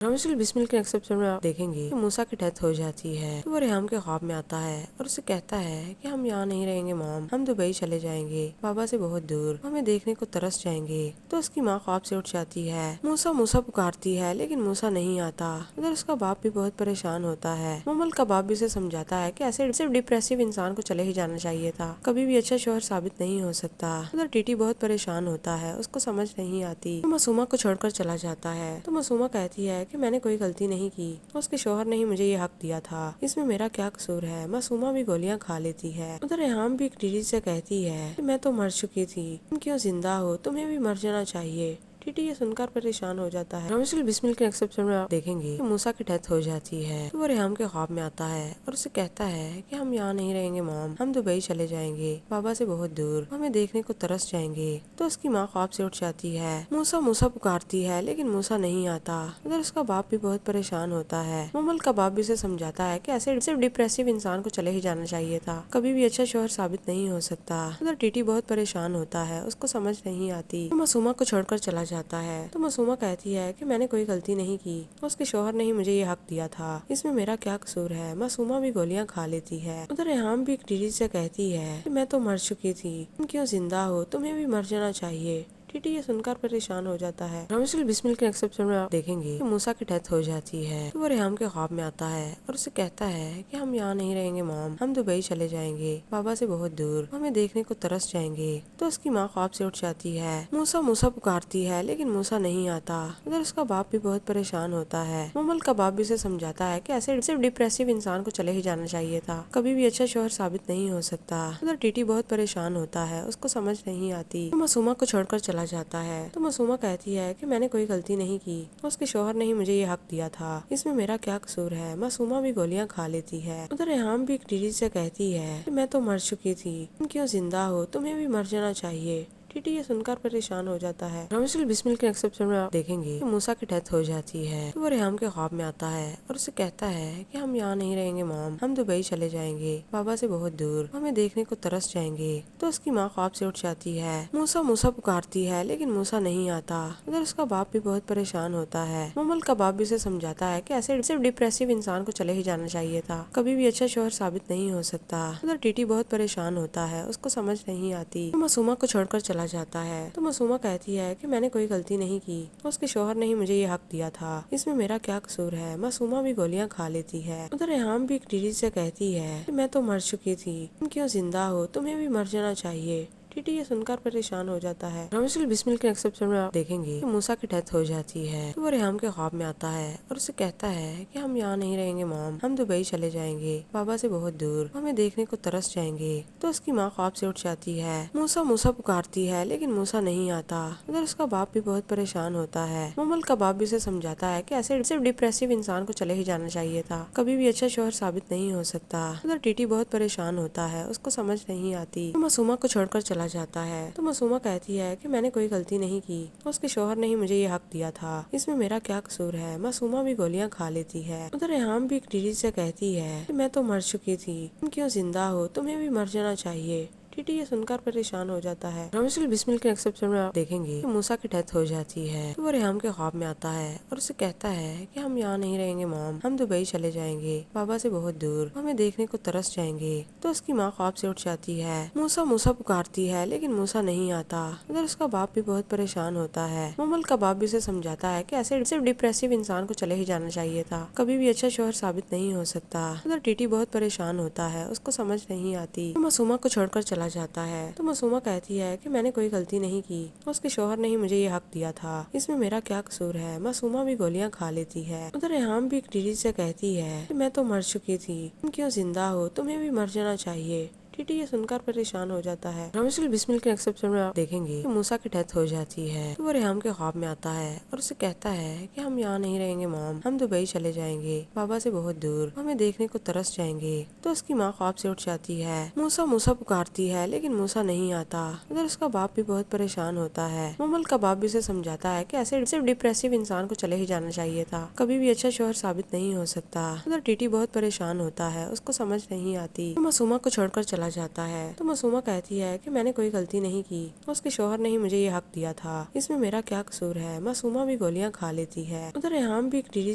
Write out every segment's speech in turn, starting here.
رمضان بسمل کے next episode میں آپ دیکھیں گے کہ موسیٰ کی ڈیتھ ہو جاتی ہے تو وہ ریحام کے خواب میں آتا ہے اور اسے کہتا ہے کہ ہم یہاں نہیں رہیں گے مام، ہم دبئی چلے جائیں گے بابا سے بہت دور، ہمیں دیکھنے کو ترس جائیں گے۔ تو اس کی ماں خواب سے اٹھ جاتی ہے، موسیٰ موسیٰ پکارتی ہے لیکن موسیٰ نہیں آتا۔ ادھر اس کا باپ بھی بہت پریشان ہوتا ہے۔ مومل کا باپ بھی اسے سمجھاتا ہے کہ ایسے صرف ڈپریسو انسان کو چلے ہی جانا چاہیے تھا، کبھی بھی اچھا شوہر ثابت نہیں ہو سکتا۔ ادھر ٹیٹی بہت پریشان ہوتا ہے، اس کو سمجھ نہیں آتی، وہ معصومہ کو چھوڑ کر چلا جاتا ہے۔ تو معصومہ کہتی ہے کہ میں نے کوئی غلطی نہیں کی، اس کے شوہر نے ہی مجھے یہ حق دیا تھا، اس میں میرا کیا قصور ہے۔ معصومہ بھی گولیاں کھا لیتی ہے۔ ادھر ریحام بھی ٹیٹی سے کہتی ہے کہ میں تو مر چکی تھی، تم کیوں زندہ ہو، تمہیں بھی مر جانا چاہیے۔ ٹیٹی یہ سن کر پریشان ہو جاتا ہے۔ رمضان بسمل کے نیکسٹ ایپیسوڈ میں آپ دیکھیں گے کہ موسیٰ کی ڈیتھ ہو جاتی ہے تو وہ ریحام کے خواب میں آتا ہے اور اسے کہتا ہے کہ ہم یہاں نہیں رہیں گے مام، ہم دبئی چلے جائیں گے بابا سے بہت دور، ہمیں دیکھنے کو ترس جائیں گے۔ تو اس کی ماں خواب سے اٹھ جاتی ہے، موسیٰ موسیٰ پکارتی ہے لیکن موسیٰ نہیں آتا۔ ادھر اس کا باپ بھی بہت پریشان ہوتا ہے۔ مومل کا باپ بھی اسے سمجھاتا ہے کہ ایسے صرف ڈپریسو انسان کو چلے ہی جانا چاہیے تھا، کبھی بھی اچھا شوہر ثابت نہیں ہو سکتا۔ ادھر ٹیٹی بہت پریشان ہوتا ہے، اس کو سمجھ نہیں آتی، وہ معصومہ کو چھوڑ کر چلا جاتا ہے۔ تو معصومہ کہتی ہے کہ میں نے کوئی غلطی نہیں کی، اس کے شوہر نے ہی مجھے یہ حق دیا تھا، اس میں میرا کیا قصور ہے۔ معصومہ بھی گولیاں کھا لیتی ہے۔ ادھر ریحام بھی ٹیٹی سے کہتی ہے کہ میں تو مر چکی تھی، تم کیوں زندہ ہو، تمہیں بھی مر جانا چاہیے۔ ٹیٹی یہ سن کر پریشان ہو جاتا ہے۔ رمضان بسمل کے نیکسٹ ایپیسوڈ میں آپ دیکھیں گے کہ موسیٰ کی ڈیتھ ہو جاتی ہے تو وہ ریحام کے خواب میں آتا ہے اور اسے کہتا ہے کہ ہم یہاں نہیں رہیں گے مام، ہم دبئی چلے جائیں گے بابا سے بہت دور، ہمیں دیکھنے کو ترس جائیں گے۔ تو اس کی ماں خواب سے اٹھ جاتی ہے، موسیٰ موسیٰ پکارتی ہے لیکن موسیٰ نہیں آتا۔ ادھر اس کا باپ بھی بہت پریشان ہوتا ہے۔ مومل کا باپ بھی اسے سمجھاتا ہے کہ ایسے صرف ڈپریسو انسان کو چلے ہی جانا چاہیے تھا، کبھی بھی اچھا شوہر ثابت نہیں ہو سکتا۔ ادھر ٹیٹی بہت پریشان ہوتا ہے، اس کو سمجھ نہیں آتی، وہ معصومہ کو چھوڑ کر چلا جاتا ہے۔ تو معصومہ کہتی ہے کہ میں نے کوئی غلطی نہیں کی، اس کے شوہر نے ہی مجھے یہ حق دیا تھا، اس میں میرا کیا قصور ہے۔ معصومہ بھی گولیاں کھا لیتی ہے۔ ادھر ریحام بھی ٹیٹی سے کہتی ہے کہ میں تو مر چکی تھی، تم کیوں زندہ ہو، تمہیں بھی مر جانا چاہیے۔ ٹیٹی یہ سن کر پریشان ہو جاتا ہے۔ رمضان بسمل کے نیکسٹ ایپیسوڈ میں آپ دیکھیں گے کہ موسیٰ کی ڈیتھ ہو جاتی ہے تو وہ ریحام کے خواب میں آتا ہے اور اسے کہتا ہے کہ ہم یہاں نہیں رہیں گے مام، ہم دبئی چلے جائیں گے بابا سے بہت دور، ہمیں دیکھنے کو ترس جائیں گے۔ تو اس کی ماں خواب سے اٹھ جاتی ہے، موسیٰ موسیٰ پکارتی ہے لیکن موسیٰ نہیں آتا۔ ادھر اس کا باپ بھی بہت پریشان ہوتا ہے۔ مومل کا باپ بھی اسے سمجھاتا ہے کہ ایسے صرف ڈپریسو انسان کو چلے ہی جانا چاہیے تھا، کبھی بھی اچھا شوہر ثابت نہیں ہو سکتا۔ ادھر ٹیٹی بہت پریشان ہوتا ہے، اس کو سمجھ نہیں آتی، وہ معصومہ کو چھوڑ کر چلا جاتا ہے۔ تو معصومہ کہتی ہے کہ میں نے کوئی غلطی نہیں کی، اس کے شوہر نے ہی مجھے یہ حق دیا تھا، اس میں میرا کیا قصور ہے۔ معصومہ بھی گولیاں کھا لیتی ہے۔ ادھر ریحام بھی ٹیٹی سے کہتی ہے کہ میں تو مر چکی تھی، تم کیوں زندہ ہو، تمہیں بھی مر جانا چاہیے۔ ٹیٹی یہ سن کر پریشان ہو جاتا ہے۔ رمضان بسمل کے نیکسٹ ایپیسوڈ میں آپ دیکھیں گے کہ موسیٰ کی ڈیتھ ہو جاتی ہے تو وہ ریحام کے خواب میں آتا ہے اور اسے کہتا ہے کہ ہم یہاں نہیں رہیں گے مام، ہم دبئی چلے جائیں گے بابا سے بہت دور، ہمیں دیکھنے کو ترس جائیں گے۔ تو اس کی ماں خواب سے اٹھ جاتی ہے، موسیٰ موسیٰ پکارتی ہے لیکن موسیٰ نہیں آتا۔ ادھر اس کا باپ بھی بہت پریشان ہوتا ہے۔ مومل کا باپ بھی اسے سمجھاتا ہے کہ ایسے صرف ڈپریسو انسان کو چلے ہی جانا چاہیے تھا، کبھی بھی اچھا شوہر ثابت نہیں ہو سکتا۔ ادھر ٹیٹی بہت پریشان ہوتا ہے، اس کو سمجھ نہیں آتی، وہ معصومہ کو چھوڑ کر چلا جاتا ہے۔ تو معصومہ کہتی ہے کہ میں نے کوئی غلطی نہیں کی، اس کے شوہر نے ہی مجھے یہ حق دیا تھا، اس میں میرا کیا قصور ہے۔ معصومہ بھی گولیاں کھا لیتی ہے۔ ادھر ریحام بھی ٹیٹی سے کہتی ہے کہ میں تو مر چکی تھی، تم کیوں زندہ ہو، تمہیں بھی مر جانا چاہیے۔ ٹیٹی یہ سن کر پریشان ہو جاتا ہے۔ رمضان بسمل کے نیکسٹ ایپیسوڈ میں آپ دیکھیں گے کہ موسیٰ کی ڈیتھ ہو جاتی ہے تو وہ ریحام کے خواب میں آتا ہے اور اسے کہتا ہے کہ ہم یہاں نہیں رہیں گے مام، ہم دبئی چلے جائیں گے بابا سے بہت دور، ہمیں دیکھنے کو ترس جائیں گے۔ تو اس کی ماں خواب سے اٹھ جاتی ہے، موسیٰ موسیٰ پکارتی ہے لیکن موسیٰ نہیں آتا۔ ادھر اس کا باپ بھی بہت پریشان ہوتا ہے۔ مومل کا باپ بھی اسے سمجھاتا ہے کہ ایسے صرف ڈپریسو انسان کو چلے ہی جانا چاہیے تھا، کبھی بھی اچھا شوہر ثابت نہیں ہو سکتا۔ ادھر ٹیٹی بہت پریشان ہوتا ہے، اس کو سمجھ نہیں آتی، وہ معصومہ کو چھوڑ کر چلا جاتا ہے۔ تو معصومہ کہتی ہے کہ میں نے کوئی غلطی نہیں کی، اس کے شوہر نے ہی مجھے یہ حق دیا تھا، اس میں میرا کیا قصور ہے۔ معصومہ بھی گولیاں کھا لیتی ہے۔ ادھر ریحام بھی ٹیٹی سے کہتی ہے کہ میں تو مر چکی تھی، تم کیوں زندہ ہو، تمہیں بھی مر جانا چاہیے۔ ٹیٹی یہ سن کر پریشان ہو جاتا ہے۔ رمضان بسمل کے نیکسٹ ایپیسوڈ میں آپ دیکھیں گے کہ موسیٰ کی ڈیتھ ہو جاتی ہے تو وہ ریحام کے خواب میں آتا ہے اور اسے کہتا ہے کہ ہم یہاں نہیں رہیں گے مام، ہم دبئی چلے جائیں گے بابا سے بہت دور، ہمیں دیکھنے کو ترس جائیں گے۔ تو اس کی ماں خواب سے اٹھ جاتی ہے، موسیٰ موسیٰ پکارتی ہے لیکن موسیٰ نہیں آتا۔ ادھر اس کا باپ بھی بہت پریشان ہوتا ہے۔ مومل کا باپ بھی اسے سمجھاتا ہے کہ ایسے صرف ڈپریسو انسان کو چلے ہی جانا چاہیے تھا، کبھی بھی اچھا شوہر ثابت نہیں ہو سکتا۔ ادھر ٹیٹی بہت پریشان ہوتا ہے، اس کو سمجھ نہیں آتی، وہ معصومہ کو چھوڑ کر چلا جاتا ہے تو معصومہ کہتی ہے کہ میں نے کوئی غلطی نہیں کی، اس کے شوہر نے ہی مجھے یہ حق دیا تھا، اس میں میرا کیا قصور ہے۔ معصومہ بھی گولیاں کھا لیتی ہے۔ ادھر ریحام بھی ایک ٹیٹی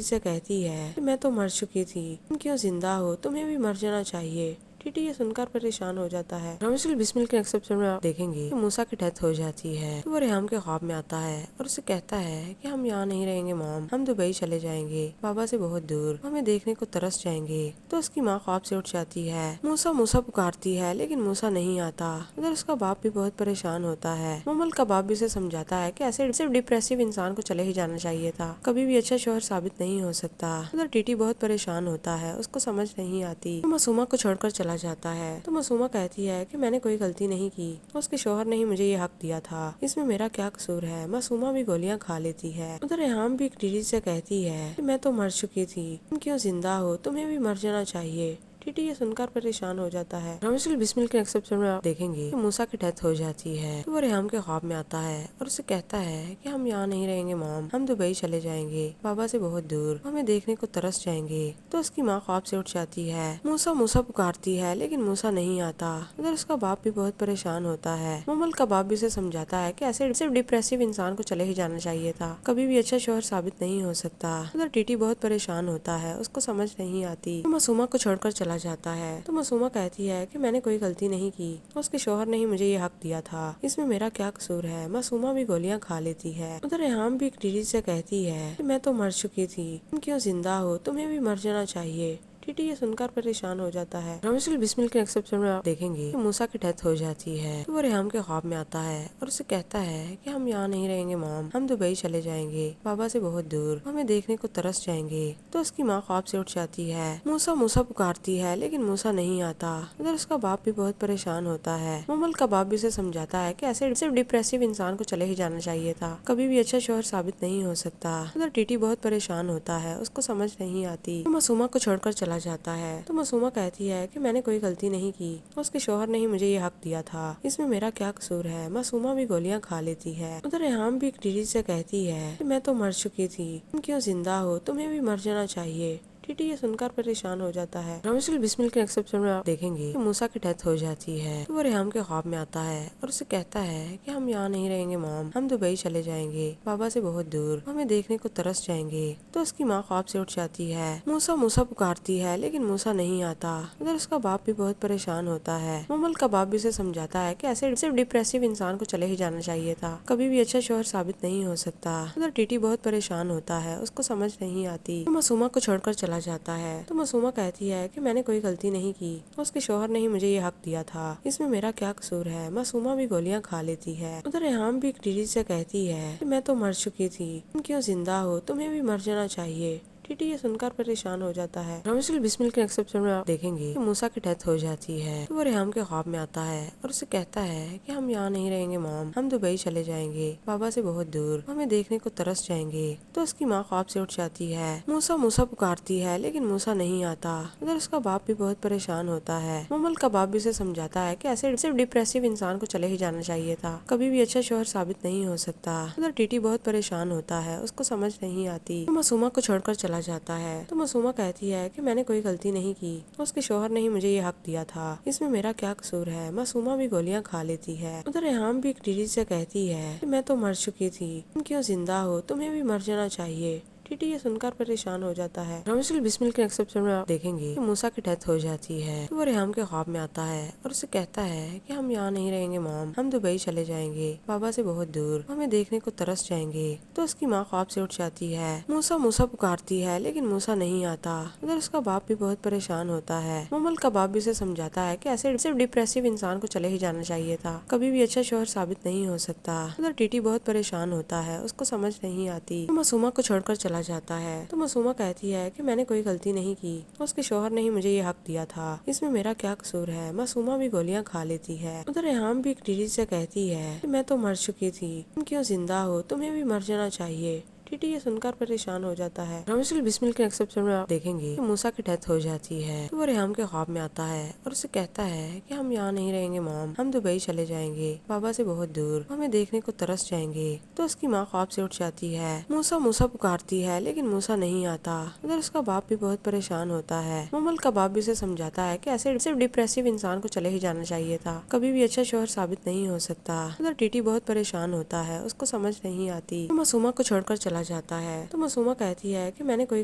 سے کہتی ہے کہ میں تو مر چکی تھی، تم کیوں زندہ ہو، تمہیں بھی مر جانا چاہیے۔ ٹیٹی یہ سن کر پریشان ہو جاتا ہے۔ رومیشل بسمل کے نیکسٹ ایپیسوڈ میں آپ دیکھیں گے کہ موسیٰ کی ڈیتھ ہو جاتی ہے تو وہ ریحام کے خواب میں آتا ہے اور اسے کہتا ہے کہ ہم یہاں نہیں رہیں گے مام، ہم دبئی چلے جائیں گے، بابا سے بہت دور، ہمیں دیکھنے کو ترس جائیں گے۔ تو اس کی ماں خواب سے اٹھ جاتی ہے، موسیٰ موسیٰ پکارتی ہے لیکن موسیٰ نہیں آتا۔ ادھر اس کا باپ بھی بہت پریشان ہوتا ہے۔ مومل کا باپ بھی اسے سمجھاتا ہے کہ ایسے صرف ڈپریسو انسان کو چلے ہی جانا چاہیے تھا، کبھی بھی اچھا شوہر ثابت نہیں ہو سکتا۔ ادھر ٹیٹی بہت پریشان ہوتا ہے، اس کو سمجھ نہیں آتی، وہ معصومہ کو چھوڑ کر چلا جاتا ہے تو معصومہ کہتی ہے کہ میں نے کوئی غلطی نہیں کی، اس کے شوہر نے ہی مجھے یہ حق دیا تھا، اس میں میرا کیا قصور ہے۔ معصومہ بھی گولیاں کھا لیتی ہے۔ ادھر ریحام بھی ایک ٹیٹی سے کہتی ہے کہ میں تو مر چکی تھی، تم کیوں زندہ ہو، تمہیں بھی مر جانا چاہیے۔ ٹیٹی یہ سن کر پریشان ہو جاتا ہے۔ رومیشل بسمل کے نیکسٹ ایپیسوڈ میں آپ دیکھیں گے کہ موسیٰ کی ڈیتھ ہو جاتی ہے تو وہ ریحام کے خواب میں آتا ہے اور اسے کہتا ہے کہ ہم یہاں نہیں رہیں گے مام، ہم دبئی چلے جائیں گے، بابا سے بہت دور، ہمیں دیکھنے کو ترس جائیں گے۔ تو اس کی ماں خواب سے اٹھ جاتی ہے، موسیٰ موسیٰ پکارتی ہے لیکن موسیٰ نہیں آتا۔ ادھر اس کا باپ بھی بہت پریشان ہوتا ہے۔ مومل کا باپ بھی اسے سمجھاتا ہے کہ ایسے صرف ڈپریسو انسان کو چلے ہی جانا چاہیے تھا، کبھی بھی اچھا شوہر ثابت نہیں ہو سکتا۔ ادھر ٹیٹی بہت پریشان ہوتا ہے، اس کو سمجھ نہیں آتی، وہ معصومہ کو چھوڑ کر چلا جاتا ہے تو معصومہ کہتی ہے کہ میں نے کوئی غلطی نہیں کی، اس کے شوہر نے ہی مجھے یہ حق دیا تھا، اس میں میرا کیا قصور ہے۔ معصومہ بھی گولیاں کھا لیتی ہے۔ ادھر ریحام بھی ایک ٹیٹی سے کہتی ہے کہ میں تو مر چکی تھی، تم کیوں زندہ ہو، تمہیں بھی مر جانا چاہیے۔ ٹیٹی یہ سن کر پریشان ہو جاتا ہے۔ رومیشل بسمل کے نیکسٹ ایپیسوڈ میں آپ دیکھیں گے کہ موسیٰ کی ڈیتھ ہو جاتی ہے تو وہ ریحام کے خواب میں آتا ہے اور اسے کہتا ہے کہ ہم یہاں نہیں رہیں گے مام، ہم دبئی چلے جائیں گے، بابا سے بہت دور، ہمیں دیکھنے کو ترس جائیں گے۔ تو اس کی ماں خواب سے اٹھ جاتی ہے، موسیٰ موسیٰ پکارتی ہے لیکن موسیٰ نہیں آتا۔ ادھر اس کا باپ بھی بہت پریشان ہوتا ہے۔ مومل کا باپ بھی اسے سمجھاتا ہے کہ ایسے صرف ڈپریسو انسان کو چلے ہی جانا چاہیے تھا، کبھی بھی اچھا شوہر ثابت نہیں ہو سکتا۔ ادھر ٹیٹی بہت پریشان ہوتا ہے، اس کو سمجھ نہیں آتی، وہ معصومہ کو چھوڑ کر چلا جاتا ہے تو معصومہ کہتی ہے کہ میں نے کوئی غلطی نہیں کی، اس کے شوہر نے ہی مجھے یہ حق دیا تھا، اس میں میرا کیا قصور ہے۔ معصومہ بھی گولیاں کھا لیتی ہے۔ ادھر ریحام بھی ایک ٹیٹی سے کہتی ہے کہ میں تو مر چکی تھی، تم کیوں زندہ ہو، تمہیں بھی مر جانا چاہیے۔ ٹیٹی یہ سن کر پریشان ہو جاتا ہے۔ رومیشل بسمل کے نیکسٹ ایپیسوڈ میں آپ دیکھیں گے کہ موسیٰ کی ڈیتھ ہو جاتی ہے تو وہ ریحام کے خواب میں آتا ہے اور اسے کہتا ہے کہ ہم یہاں نہیں رہیں گے مام، ہم دبئی چلے جائیں گے، بابا سے بہت دور، ہمیں دیکھنے کو ترس جائیں گے۔ تو اس کی ماں خواب سے اٹھ جاتی ہے، موسیٰ موسیٰ پکارتی ہے لیکن موسیٰ نہیں آتا۔ ادھر اس کا باپ بھی بہت پریشان ہوتا ہے۔ مومل کا باپ بھی اسے سمجھاتا ہے کہ ایسے صرف ڈپریسو انسان کو چلے ہی جانا چاہیے تھا، کبھی بھی اچھا شوہر ثابت نہیں ہو سکتا۔ ادھر ٹیٹی بہت پریشان ہوتا ہے، اس کو سمجھ نہیں آتی، وہ معصومہ کو چھوڑ کر چلا جاتا ہے تو معصومہ کہتی ہے کہ میں نے کوئی غلطی نہیں کی، اس کے شوہر نے ہی مجھے یہ حق دیا تھا، اس میں میرا کیا قصور ہے۔ معصومہ بھی گولیاں کھا لیتی ہے۔ ادھر ریحام بھی ایک ٹیٹی سے کہتی ہے کہ میں تو مر چکی تھی، تم کیوں زندہ ہو، تمہیں بھی مر جانا چاہیے۔ ٹیٹی یہ سن کر پریشان ہو جاتا ہے۔ رومیشل بسمل کے نیکسٹ ایپیسوڈ میں آپ دیکھیں گے کہ موسیٰ کی ڈیتھ ہو جاتی ہے تو وہ ریحام کے خواب میں آتا ہے اور اسے کہتا ہے کہ ہم یہاں نہیں رہیں گے مام، ہم دبئی چلے جائیں گے، بابا سے بہت دور، ہمیں دیکھنے کو ترس جائیں گے۔ تو اس کی ماں خواب سے اٹھ جاتی ہے، موسیٰ موسیٰ پکارتی ہے لیکن موسیٰ نہیں آتا۔ ادھر اس کا باپ بھی بہت پریشان ہوتا ہے۔ مومل کا باپ بھی اسے سمجھاتا ہے کہ ایسے صرف ڈپریسو انسان کو چلے ہی جانا چاہیے تھا، کبھی بھی اچھا شوہر ثابت نہیں ہو سکتا۔ ادھر ٹیٹی بہت پریشان ہوتا ہے، اس کو سمجھ نہیں آتی، وہ معصومہ کو چھوڑ کر چلا جاتا ہے تو معصومہ کہتی ہے کہ میں نے کوئی غلطی نہیں کی، اس کے شوہر نے ہی مجھے یہ حق دیا تھا، اس میں میرا کیا قصور ہے۔ معصومہ بھی گولیاں کھا لیتی ہے۔ ادھر ریحام بھی ایک ٹیٹی سے کہتی ہے کہ میں تو مر چکی تھی، تم کیوں زندہ ہو، تمہیں بھی مر جانا چاہیے۔ ٹیٹی یہ سن کر پریشان ہو جاتا ہے۔ رومیشل بسمل کے نیکسٹ ایپیسوڈ میں آپ دیکھیں گے کہ موسیٰ کی ڈیتھ ہو جاتی ہے تو وہ ریحام کے خواب میں آتا ہے اور اسے کہتا ہے کہ ہم یہاں نہیں رہیں گے مام، ہم دبئی چلے جائیں گے، بابا سے بہت دور، ہمیں دیکھنے کو ترس جائیں گے۔ تو اس کی ماں خواب سے اٹھ جاتی ہے، موسیٰ موسیٰ پکارتی ہے لیکن موسیٰ نہیں آتا۔ ادھر اس کا باپ بھی بہت پریشان ہوتا ہے۔ مومل کا باپ بھی اسے سمجھاتا ہے کہ ایسے صرف ڈپریسو انسان کو چلے ہی جانا چاہیے تھا، کبھی بھی اچھا شوہر ثابت نہیں ہو سکتا۔ ادھر ٹیٹی بہت پریشان ہوتا ہے، اس کو سمجھ نہیں آتی، وہ معصومہ کو چھوڑ کر چلا جاتا ہے تو معصومہ کہتی ہے کہ میں نے کوئی غلطی نہیں کی، اس کے شوہر نے ہی مجھے یہ حق دیا تھا، اس میں میرا کیا قصور ہے۔ معصومہ بھی گولیاں کھا لیتی ہے۔ ادھر ریحام بھی ایک ٹیٹی سے کہتی ہے کہ میں تو مر چکی تھی، تم کیوں زندہ ہو، تمہیں بھی مر جانا چاہیے۔ ٹیٹی یہ سن کر پریشان ہو جاتا ہے۔ رامسل بسمل کے نیکسٹ ایپیسوڈ میں آپ دیکھیں گے کہ موسیٰ کی ڈیتھ ہو جاتی ہے تو وہ ریحام کے خواب میں آتا ہے اور اسے کہتا ہے کہ ہم یہاں نہیں رہیں گے مام، ہم دبئی چلے جائیں گے بابا سے بہت دور، ہمیں دیکھنے کو ترس جائیں گے۔ تو اس کی ماں خواب سے اٹھ جاتی ہے، موسیٰ پکارتی ہے لیکن موسیٰ نہیں آتا۔ ادھر اس کا باپ بھی بہت پریشان ہوتا ہے۔ ممل کا باپ بھی اسے سمجھاتا ہے کہ ایسے صرف ڈپریسو انسان کو چلے ہی جانا چاہیے تھا، کبھی بھی اچھا شوہر ثابت نہیں ہو سکتا۔ ادھر ٹیٹی بہت پریشان ہوتا ہے، اس کو سمجھ نہیں آتی، وہ معصومہ کو چھوڑ کر چلا جاتا ہے۔ تو معصومہ کہتی ہے کہ میں نے کوئی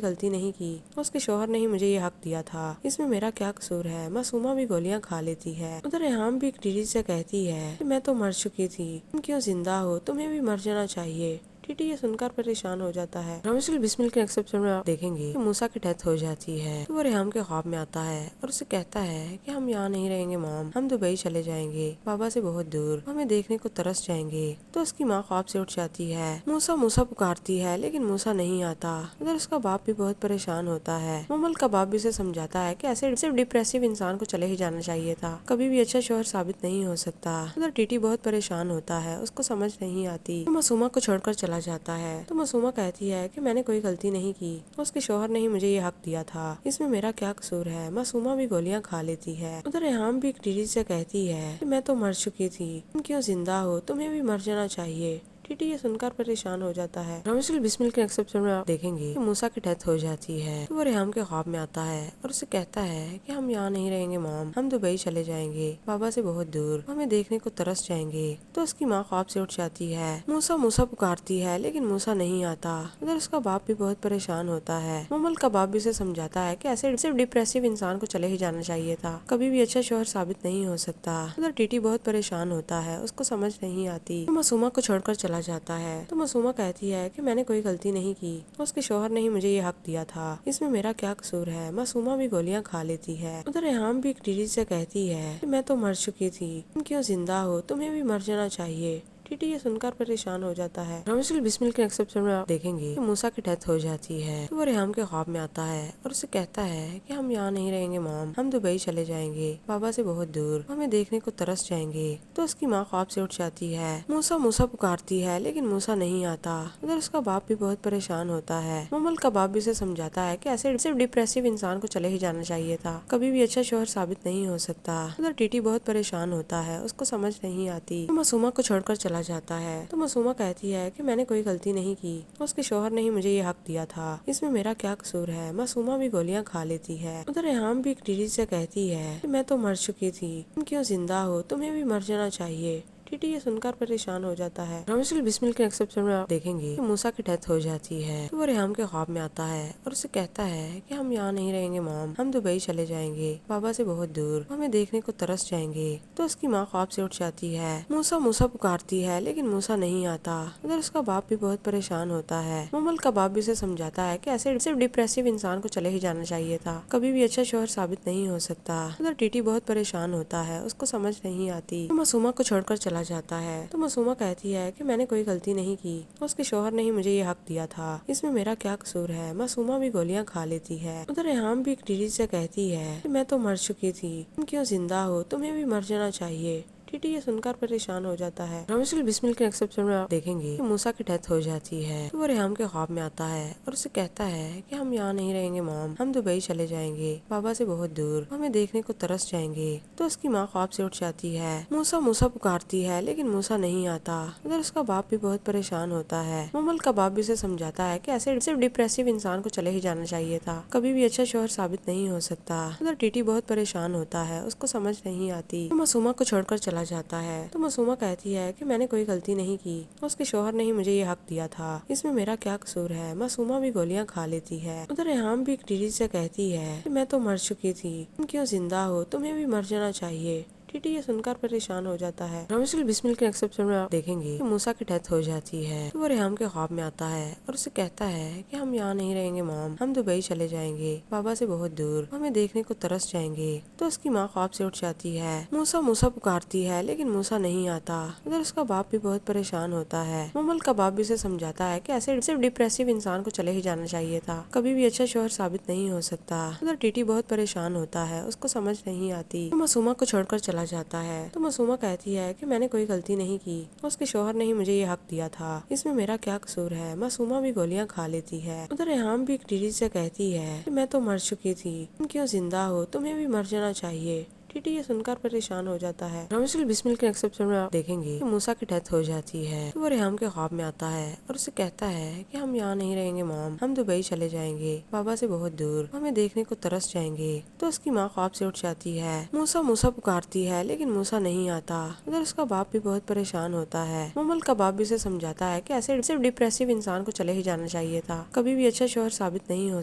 غلطی نہیں کی، اس کے شوہر نے ہی مجھے یہ حق دیا تھا، اس میں میرا کیا قصور ہے۔ معصومہ بھی گولیاں کھا لیتی ہے۔ ادھر ریحام بھی ٹیٹی سے کہتی ہے کہ میں تو مر چکی تھی، تم کیوں زندہ ہو، تمہیں بھی مر جانا چاہیے۔ ٹیٹی یہ سن کر پریشان ہو جاتا ہے۔ رامسل بسمل کے نیکسٹ ایپیسوڈ میں آپ دیکھیں گے کہ موسیٰ کی ڈیتھ ہو جاتی ہے تو وہ ریحام کے خواب میں آتا ہے اور اسے کہتا ہے کہ ہم یہاں نہیں رہیں گے مام، ہم دبئی چلے جائیں گے بابا سے بہت دور، ہمیں دیکھنے کو ترس جائیں گے۔ تو اس کی ماں خواب سے اٹھ جاتی ہے، موسیٰ پکارتی ہے لیکن موسیٰ نہیں آتا۔ ادھر اس کا باپ بھی بہت پریشان ہوتا ہے۔ ممل کا باپ بھی اسے سمجھاتا ہے کہ ایسے صرف ڈپریسو انسان کو چلے ہی جانا چاہیے تھا، کبھی بھی اچھا شوہر ثابت نہیں ہو سکتا۔ ادھر ٹیٹی بہت پریشان ہوتا ہے، اس کو سمجھ نہیں آتی، وہ معصومہ کو چھوڑ کر چلا جاتا ہے۔ تو معصومہ کہتی ہے کہ میں نے کوئی غلطی نہیں کی، اس کے شوہر نے ہی مجھے یہ حق دیا تھا، اس میں میرا کیا قصور ہے۔ معصومہ بھی گولیاں کھا لیتی ہے۔ ادھر ریحام بھی ٹیٹی سے کہتی ہے کہ میں تو مر چکی تھی، تم کیوں زندہ ہو، تمہیں بھی مر جانا چاہیے۔ ٹیٹی یہ سن کر پریشان ہو جاتا ہے۔ رامسل بسمل کے نیکسٹ ایپیسوڈ میں آپ دیکھیں گے کہ موسیٰ کی ڈیتھ ہو جاتی ہے تو وہ ریحام کے خواب میں آتا ہے اور اسے کہتا ہے کہ ہم یہاں نہیں رہیں گے مام، ہم دبئی چلے جائیں گے بابا سے بہت دور، ہمیں دیکھنے کو ترس جائیں گے۔ تو اس کی ماں خواب سے اٹھ جاتی ہے، موسیٰ پکارتی ہے لیکن موسیٰ نہیں آتا۔ ادھر اس کا باپ بھی بہت پریشان ہوتا ہے۔ ممل کا باپ بھی اسے سمجھاتا ہے کہ ایسے صرف ڈپریسو انسان کو چلے ہی جانا چاہیے تھا، کبھی بھی اچھا شوہر ثابت نہیں ہو سکتا۔ ادھر ٹیٹی بہت پریشان ہوتا ہے، اس کو سمجھ نہیں آتی، وہ معصومہ کو چھوڑ کر چلا جاتا ہے۔ تو معصومہ کہتی ہے کہ میں نے کوئی غلطی نہیں کی، اس کے شوہر نے ہی مجھے یہ حق دیا تھا، اس میں میرا کیا قصور ہے۔ معصومہ بھی گولیاں کھا لیتی ہے۔ ادھر ریحام بھی ٹیٹی سے کہتی ہے کہ میں تو مر چکی تھی، تم کیوں زندہ ہو، تمہیں بھی مر جانا چاہیے۔ ٹیٹی یہ سن کر پریشان ہو جاتا ہے۔ رامسل بسمل کے نیکسٹ ایپیسوڈ میں آپ دیکھیں گے کہ موسیٰ کی ڈیتھ ہو جاتی ہے تو وہ ریحام کے خواب میں آتا ہے اور اسے کہتا ہے کہ ہم یہاں نہیں رہیں گے مام، ہم دبئی چلے جائیں گے بابا سے بہت دور، ہمیں دیکھنے کو ترس جائیں گے۔ تو اس کی ماں خواب سے اٹھ جاتی ہے، موسیٰ پکارتی ہے لیکن موسیٰ نہیں آتا۔ ادھر اس کا باپ بھی بہت پریشان ہوتا ہے۔ ممل کا باپ بھی اسے سمجھاتا ہے کہ ایسے صرف ڈپریسو انسان کو چلے ہی جانا چاہیے تھا، کبھی بھی اچھا شوہر ثابت نہیں ہو سکتا۔ ادھر ٹیٹی بہت پریشان ہوتا ہے، اس کو سمجھ نہیں آتی، وہ معصومہ کو چھوڑ کر چلا جاتا ہے۔ تو معصومہ کہتی ہے کہ میں نے کوئی غلطی نہیں کی، اس کے شوہر نے ہی مجھے یہ حق دیا تھا، اس میں میرا کیا قصور ہے۔ معصومہ بھی گولیاں کھا لیتی ہے۔ ادھر ریحام بھی ٹیٹی سے کہتی ہے کہ میں تو مر چکی تھی، تم کیوں زندہ ہو، تمہیں بھی مر جانا چاہیے۔ ٹیٹی یہ سن کر پریشان ہو جاتا ہے۔ رامسل بسمل کے نیکسٹ ایپیسوڈ میں آپ دیکھیں گے کہ موسیٰ کی ڈیتھ ہو جاتی ہے تو وہ ریحام کے خواب میں آتا ہے اور اسے کہتا ہے کہ ہم یہاں نہیں رہیں گے مام، ہم دبئی چلے جائیں گے بابا سے بہت دور، ہمیں دیکھنے کو ترس جائیں گے۔ تو اس کی ماں خواب سے اٹھ جاتی ہے، موسیٰ پکارتی ہے لیکن موسیٰ نہیں آتا۔ ادھر اس کا باپ بھی بہت پریشان ہوتا ہے۔ ممل کا باپ بھی اسے سمجھاتا ہے کہ ایسے صرف ڈپریسو انسان کو چلے ہی جانا چاہیے تھا، کبھی بھی اچھا شوہر ثابت نہیں ہو سکتا۔ ادھر ٹیٹی بہت پریشان ہوتا ہے، اس کو سمجھ نہیں آتی، وہ معصومہ کو چھوڑ کر چلا جاتا ہے۔ تو معصومہ کہتی ہے کہ میں نے کوئی غلطی نہیں کی، اس کے شوہر نے ہی مجھے یہ حق دیا تھا، اس میں میرا کیا قصور ہے۔ معصومہ بھی گولیاں کھا لیتی ہے۔ ادھر ریحام بھی ٹیٹی سے کہتی ہے کہ میں تو مر چکی تھی، تم کیوں زندہ ہو، تمہیں بھی مر جانا چاہیے۔ ٹیٹی یہ سن کر پریشان ہو جاتا ہے۔ رامسل بسمل کے نیکسٹ ایپیسوڈ میں آپ دیکھیں گے کہ موسیٰ کی ڈیتھ ہو جاتی ہے تو وہ ریحام کے خواب میں آتا ہے اور اسے کہتا ہے کہ ہم یہاں نہیں رہیں گے مام، ہم دبئی چلے جائیں گے بابا سے بہت دور، ہمیں دیکھنے کو ترس جائیں گے۔ تو اس کی ماں خواب سے اٹھ جاتی ہے، موسیٰ پکارتی ہے لیکن موسیٰ نہیں آتا۔ ادھر اس کا باپ بھی بہت پریشان ہوتا ہے۔ ممل کا باپ بھی اسے سمجھاتا ہے کہ ایسے صرف ڈپریسو انسان کو چلے ہی جانا چاہیے تھا، کبھی بھی اچھا شوہر ثابت نہیں ہو سکتا۔ ادھر ٹیٹی بہت پریشان ہوتا ہے، اس کو سمجھ نہیں آتی، وہ معصومہ کو چھوڑ کر چلا جاتا ہے۔ تو معصومہ کہتی ہے کہ میں نے کوئی غلطی نہیں کی، اس کے شوہر نے ہی مجھے یہ حق دیا تھا، اس میں میرا کیا قصور ہے۔ معصومہ بھی گولیاں کھا لیتی ہے۔ ادھر ریحام بھی ٹیٹی سے کہتی ہے کہ میں تو مر چکی تھی، تم کیوں زندہ ہو، تمہیں بھی مر جانا چاہیے۔ ٹیٹی یہ سن کر پریشان ہو جاتا ہے۔ رامسل بسمل کے نیکسٹ ایپیسوڈ میں آپ دیکھیں گے کہ موسیٰ کی ڈیتھ ہو جاتی ہے تو وہ ریحام کے خواب میں آتا ہے اور اسے کہتا ہے کہ ہم یہاں نہیں رہیں گے مام، ہم دبئی چلے جائیں گے بابا سے بہت دور، ہمیں دیکھنے کو ترس جائیں گے۔ تو اس کی ماں خواب سے اٹھ جاتی ہے، موسیٰ پکارتی ہے لیکن موسیٰ نہیں آتا۔ ادھر اس کا باپ بھی بہت پریشان ہوتا ہے۔ ممل کا باپ بھی اسے سمجھاتا ہے کہ ایسے صرف ڈپریسو انسان کو چلے ہی جانا چاہیے تھا، کبھی بھی اچھا شوہر ثابت نہیں ہو سکتا۔ ادھر ٹیٹی بہت پریشان ہوتا ہے، اس کو سمجھ نہیں آتی، وہ معصومہ کو چھوڑ کر چلا چلا جاتا ہے تو معصومہ کہتی ہے کہ میں نے کوئی غلطی نہیں کی، اس کے شوہر نے ہی مجھے یہ حق دیا تھا، اس میں میرا کیا قصور ہے۔ معصومہ بھی گولیاں کھا لیتی ہے۔ ادھر ریحام بھی ٹیٹی سے کہتی ہے کہ میں تو مر چکی تھی، تم کیوں زندہ ہو، تمہیں بھی مر جانا چاہیے۔ ٹیٹی یہ سن کر پریشان ہو جاتا ہے۔ رامسل بسمل کے نیکسٹ ایپیسوڈ میں آپ دیکھیں گے کہ موسیٰ کی ڈیتھ ہو جاتی ہے تو وہ ریحام کے خواب میں آتا ہے اور اسے کہتا ہے کہ ہم یہاں نہیں رہیں گے مام، ہم دبئی چلے جائیں گے، بابا سے بہت دور، ہمیں دیکھنے کو ترس جائیں گے۔ تو اس کی ماں خواب سے اٹھ جاتی ہے، موسیٰ موسیٰ پکارتی ہے لیکن موسیٰ نہیں آتا۔ ادھر اس کا باپ بھی بہت پریشان ہوتا ہے۔ مومل کا باپ بھی اسے سمجھاتا ہے کہ ایسے صرف ڈپریسو انسان کو چلے ہی جانا چاہیے تھا، کبھی بھی اچھا شوہر ثابت نہیں ہو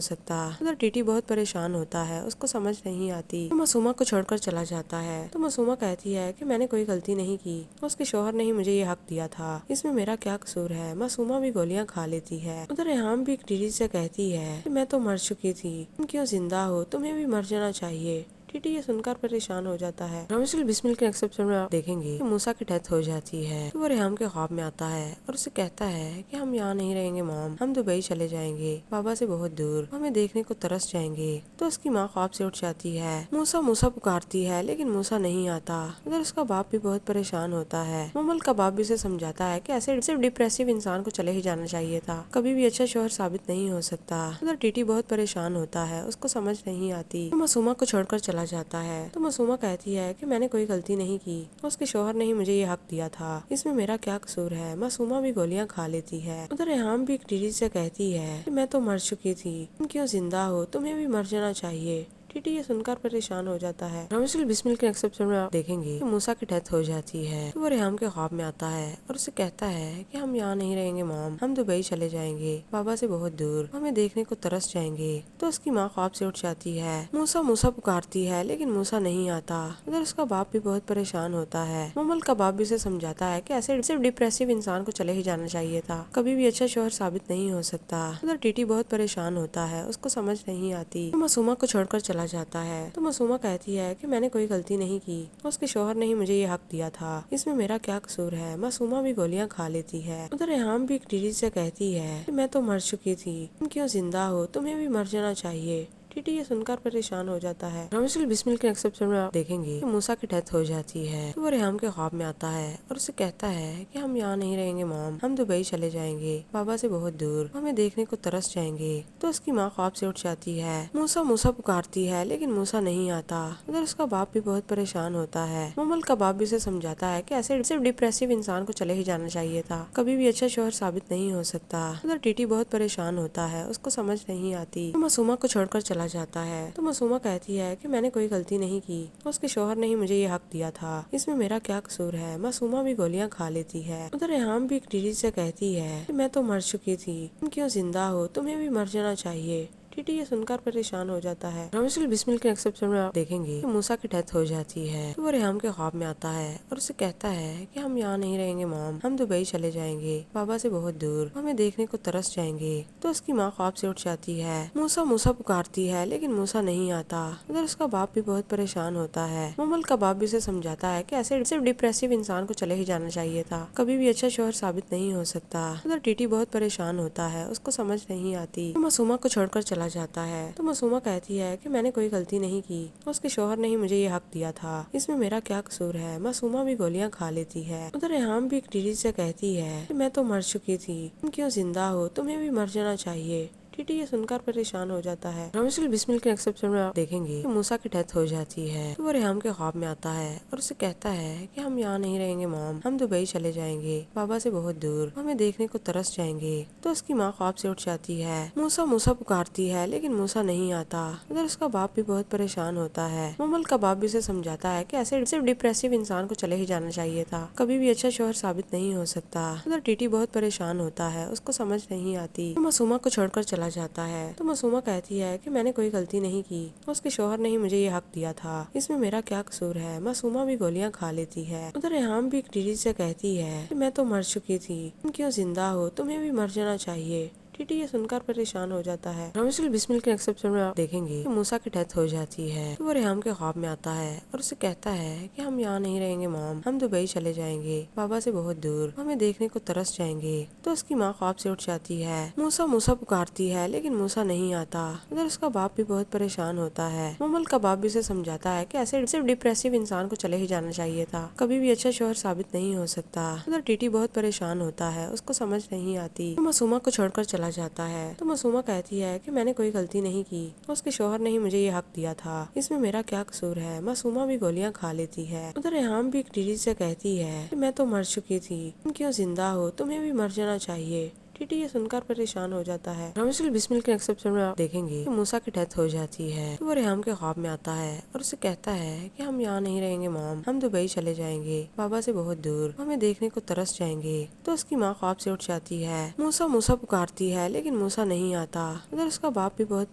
سکتا۔ ادھر ٹیٹی بہت پریشان ہوتا ہے، اس کو سمجھ نہیں آتی، وہ معصومہ کو چھوڑ کر چلا جاتا ہے تو معصومہ کہتی ہے کہ میں نے کوئی غلطی نہیں کی، اس کے شوہر نے ہی مجھے یہ حق دیا تھا، اس میں میرا کیا قصور ہے۔ معصومہ بھی گولیاں کھا لیتی ہے۔ ادھر ریحام بھی ٹیٹی سے کہتی ہے کہ میں تو مر چکی تھی، تم کیوں زندہ ہو، تمہیں بھی مر جانا چاہیے۔ ٹیٹی یہ سن کر پریشان ہو جاتا ہے۔ رامسل بسمل کے نیکسٹ ایپیسوڈ میں آپ دیکھیں گے کہ موسیٰ کی ڈیتھ ہو جاتی ہے تو وہ ریحام کے خواب میں آتا ہے اور اسے کہتا ہے کہ ہم یہاں نہیں رہیں گے مام، ہم دبئی چلے جائیں گے، بابا سے بہت دور، ہمیں دیکھنے کو ترس جائیں گے۔ تو اس کی ماں خواب سے اٹھ جاتی ہے، موسیٰ موسیٰ پکارتی ہے لیکن موسیٰ نہیں آتا۔ ادھر اس کا باپ بھی بہت پریشان ہوتا ہے۔ مومل کا باپ بھی اسے سمجھاتا ہے کہ ایسے صرف ڈپریسو انسان کو چلے ہی جانا چاہیے تھا، کبھی بھی اچھا شوہر ثابت نہیں ہو سکتا۔ ادھر ٹیٹی بہت پریشان ہوتا ہے، اس کو سمجھ نہیں آتی، وہ معصومہ کو چھوڑ کر چلا جاتا ہے تو معصومہ کہتی ہے کہ میں نے کوئی غلطی نہیں کی، اس کے شوہر نے ہی مجھے یہ حق دیا تھا، اس میں میرا کیا قصور ہے۔ معصومہ بھی گولیاں کھا لیتی ہے۔ ادھر ریحام بھی ٹیٹی سے کہتی ہے کہ میں تو مر چکی تھی، تم کیوں زندہ ہو، تمہیں بھی مر جانا چاہیے۔ ٹیٹی یہ سن کر پریشان ہو جاتا ہے۔ رامسل بسمل کے نیکسٹ ایپیسوڈ میں آپ دیکھیں گے کہ موسیٰ کی ڈیتھ ہو جاتی ہے تو وہ ریحام کے خواب میں آتا ہے اور اسے کہتا ہے کہ ہم یہاں نہیں رہیں گے مام، ہم دبئی چلے جائیں گے، بابا سے بہت دور، ہمیں دیکھنے کو ترس جائیں گے۔ تو اس کی ماں خواب سے اٹھ جاتی ہے، موسیٰ موسیٰ پکارتی ہے لیکن موسیٰ نہیں آتا۔ ادھر اس کا باپ بھی بہت پریشان ہوتا ہے۔ مومل کا باپ بھی اسے سمجھاتا ہے کہ ایسے صرف ڈپریسو انسان کو چلے ہی جانا چاہیے تھا، کبھی بھی اچھا شوہر ثابت نہیں ہو سکتا۔ ادھر ٹیٹی بہت پریشان ہوتا ہے، اس کو سمجھ نہیں آتی، وہ معصومہ کو چھوڑ کر چلا جاتا ہے تو معصومہ کہتی ہے کہ میں نے کوئی غلطی نہیں کی، اس کے شوہر نے ہی مجھے یہ حق دیا تھا، اس میں میرا کیا قصور ہے۔ معصومہ بھی گولیاں کھا لیتی ہے۔ ادھر ریحام بھی ٹیٹی سے کہتی ہے کہ میں تو مر چکی تھی، تم کیوں زندہ ہو، تمہیں بھی مر جانا چاہیے۔ ٹیٹی یہ سن کر پریشان ہو جاتا ہے۔ رامسل بسمل کے نیکسٹ ایپیسوڈ میں آپ دیکھیں گے کہ موسیٰ کی ڈیتھ ہو جاتی ہے تو وہ ریحام کے خواب میں آتا ہے اور اسے کہتا ہے کہ ہم یہاں نہیں رہیں گے مام، ہم دبئی چلے جائیں گے، بابا سے بہت دور، ہمیں دیکھنے کو ترس جائیں گے۔ تو اس کی ماں خواب سے اٹھ جاتی ہے، موسیٰ موسیٰ پکارتی ہے لیکن موسیٰ نہیں آتا۔ ادھر اس کا باپ بھی بہت پریشان ہوتا ہے۔ مومل کا باپ بھی اسے سمجھاتا ہے کہ ایسے صرف ڈپریسو انسان کو چلے ہی جانا چاہیے تھا، کبھی بھی اچھا شوہر ثابت نہیں ہو سکتا۔ ادھر ٹیٹی بہت پریشان ہوتا ہے، اس کو سمجھ نہیں آتی، وہ معصومہ کو چھوڑ کر چلا جاتا ہے تو معصومہ کہتی ہے کہ میں نے کوئی غلطی نہیں کی، اس کے شوہر نے ہی مجھے یہ حق دیا تھا، اس میں میرا کیا قصور ہے۔ معصومہ بھی گولیاں کھا لیتی ہے۔ ادھر ریحام بھی ٹیٹی سے کہتی ہے کہ میں تو مر چکی تھی، تم کیوں زندہ ہو، تمہیں بھی مر جانا چاہیے۔ ٹیٹی یہ سن کر پریشان ہو جاتا ہے۔ رامسل بسمل کے نیکسٹ ایپیسوڈ میں آپ دیکھیں گے کہ موسیٰ کی ڈیتھ ہو جاتی ہے تو وہ ریحام کے خواب میں آتا ہے اور اسے کہتا ہے کہ ہم یہاں نہیں رہیں گے مام، ہم دبئی چلے جائیں گے، بابا سے بہت دور، ہمیں دیکھنے کو ترس جائیں گے۔ تو اس کی ماں خواب سے اٹھ جاتی ہے، موسیٰ موسیٰ پکارتی ہے لیکن موسیٰ نہیں آتا۔ ادھر اس کا باپ بھی بہت پریشان ہوتا ہے۔ مومل کا باپ بھی اسے سمجھاتا ہے کہ ایسے صرف ڈپریسو انسان کو چلے ہی جانا چاہیے تھا، کبھی بھی اچھا شوہر ثابت نہیں ہو سکتا۔ ادھر ٹیٹی بہت پریشان ہوتا ہے، اس کو سمجھ نہیں آتی، وہ معصومہ کو چھوڑ کر چلا جاتا ہے تو معصومہ کہتی ہے کہ میں نے کوئی غلطی نہیں کی، اس کے شوہر نے ہی مجھے یہ حق دیا تھا، اس میں میرا کیا قصور ہے۔ معصومہ بھی گولیاں کھا لیتی ہے۔ ادھر ریحام بھی ٹیٹی سے کہتی ہے کہ میں تو مر چکی تھی، تم کیوں زندہ ہو، تمہیں بھی مر جانا چاہیے۔ ٹیٹی یہ سن کر پریشان ہو جاتا ہے۔ رامسل بسمل کے نیکسٹ ایپیسوڈ میں آپ دیکھیں گے کہ موسیٰ کی ڈیتھ ہو جاتی ہے تو وہ ریحام کے خواب میں آتا ہے اور اسے کہتا ہے کہ ہم یہاں نہیں رہیں گے مام، ہم دبئی چلے جائیں گے، بابا سے بہت دور، ہمیں دیکھنے کو ترس جائیں گے۔ تو اس کی ماں خواب سے اٹھ جاتی ہے، موسیٰ موسیٰ پکارتی ہے لیکن موسیٰ نہیں آتا۔ ادھر اس کا باپ بھی بہت پریشان ہوتا ہے۔ مومل کا باپ بھی اسے سمجھاتا ہے کہ ایسے صرف ڈپریسو انسان کو چلے ہی جانا چاہیے تھا، کبھی بھی اچھا شوہر ثابت نہیں ہو سکتا۔ ادھر ٹیٹی بہت پریشان ہوتا ہے، اس کو سمجھ نہیں آتی، وہ معصومہ کو چھوڑ کر چلا جاتا ہے تو معصومہ کہتی ہے کہ میں نے کوئی غلطی نہیں کی، اس کے شوہر نے ہی مجھے یہ حق دیا تھا، اس میں میرا کیا قصور ہے۔ معصومہ بھی گولیاں کھا لیتی ہے۔ ادھر ریحام بھی ٹیٹی سے کہتی ہے کہ میں تو مر چکی تھی، تم کیوں زندہ ہو، تمہیں بھی مر جانا چاہیے۔ ٹیٹی یہ سن کر پریشان ہو جاتا ہے۔ رامسل بسمل کے نیکسٹ ایپیسوڈ میں آپ دیکھیں گے کہ موسیٰ کی ڈیتھ ہو جاتی ہے تو وہ ریحام کے خواب میں آتا ہے اور اسے کہتا ہے کہ ہم یہاں نہیں رہیں گے مام، ہم دبئی چلے جائیں گے بابا سے بہت دور، ہمیں دیکھنے کو ترس جائیں گے۔ تو اس کی ماں خواب سے اٹھ جاتی ہے، موسیٰ موسیٰ پکارتی ہے لیکن موسیٰ نہیں آتا۔ ادھر اس کا باپ بھی بہت پریشان ہوتا ہے۔ مومل کا باپ بھی اسے سمجھاتا ہے کہ ایسے صرف ڈپریسو انسان کو چلے ہی جانا چاہیے تھا، کبھی بھی اچھا شوہر ثابت نہیں ہو سکتا۔ ادھر ٹیٹی بہت پریشان ہوتا ہے، اس کو سمجھ نہیں آتی، وہ معصومہ کو چھوڑ کر چلا جاتا ہے۔ تو معصومہ کہتی ہے کہ میں نے کوئی غلطی نہیں کی، اس کے شوہر نے ہی مجھے یہ حق دیا تھا، اس میں میرا کیا قصور ہے۔ معصومہ بھی گولیاں کھا لیتی ہے۔ ادھر ریحام بھی ایک ٹیٹی سے کہتی ہے کہ میں تو مر چکی تھی، تم کیوں زندہ ہو، تمہیں بھی مر جانا چاہیے۔ ٹیٹی یہ سن کر پریشان ہو جاتا ہے۔ رامسل بسمل کے نیکسٹ ایپیسوڈ میں آپ دیکھیں گے کہ موسیٰ کی ڈیتھ ہو جاتی ہے تو وہ ریحام کے خواب میں آتا ہے اور اسے کہتا ہے کہ ہم یہاں نہیں رہیں گے مام، ہم دبئی چلے جائیں گے بابا سے بہت دور، ہمیں دیکھنے کو ترس جائیں گے۔ تو اس کی ماں خواب سے اٹھ جاتی ہے، موسیٰ موسیٰ پکارتی ہے لیکن موسیٰ نہیں آتا۔ ادھر اس کا باپ بھی بہت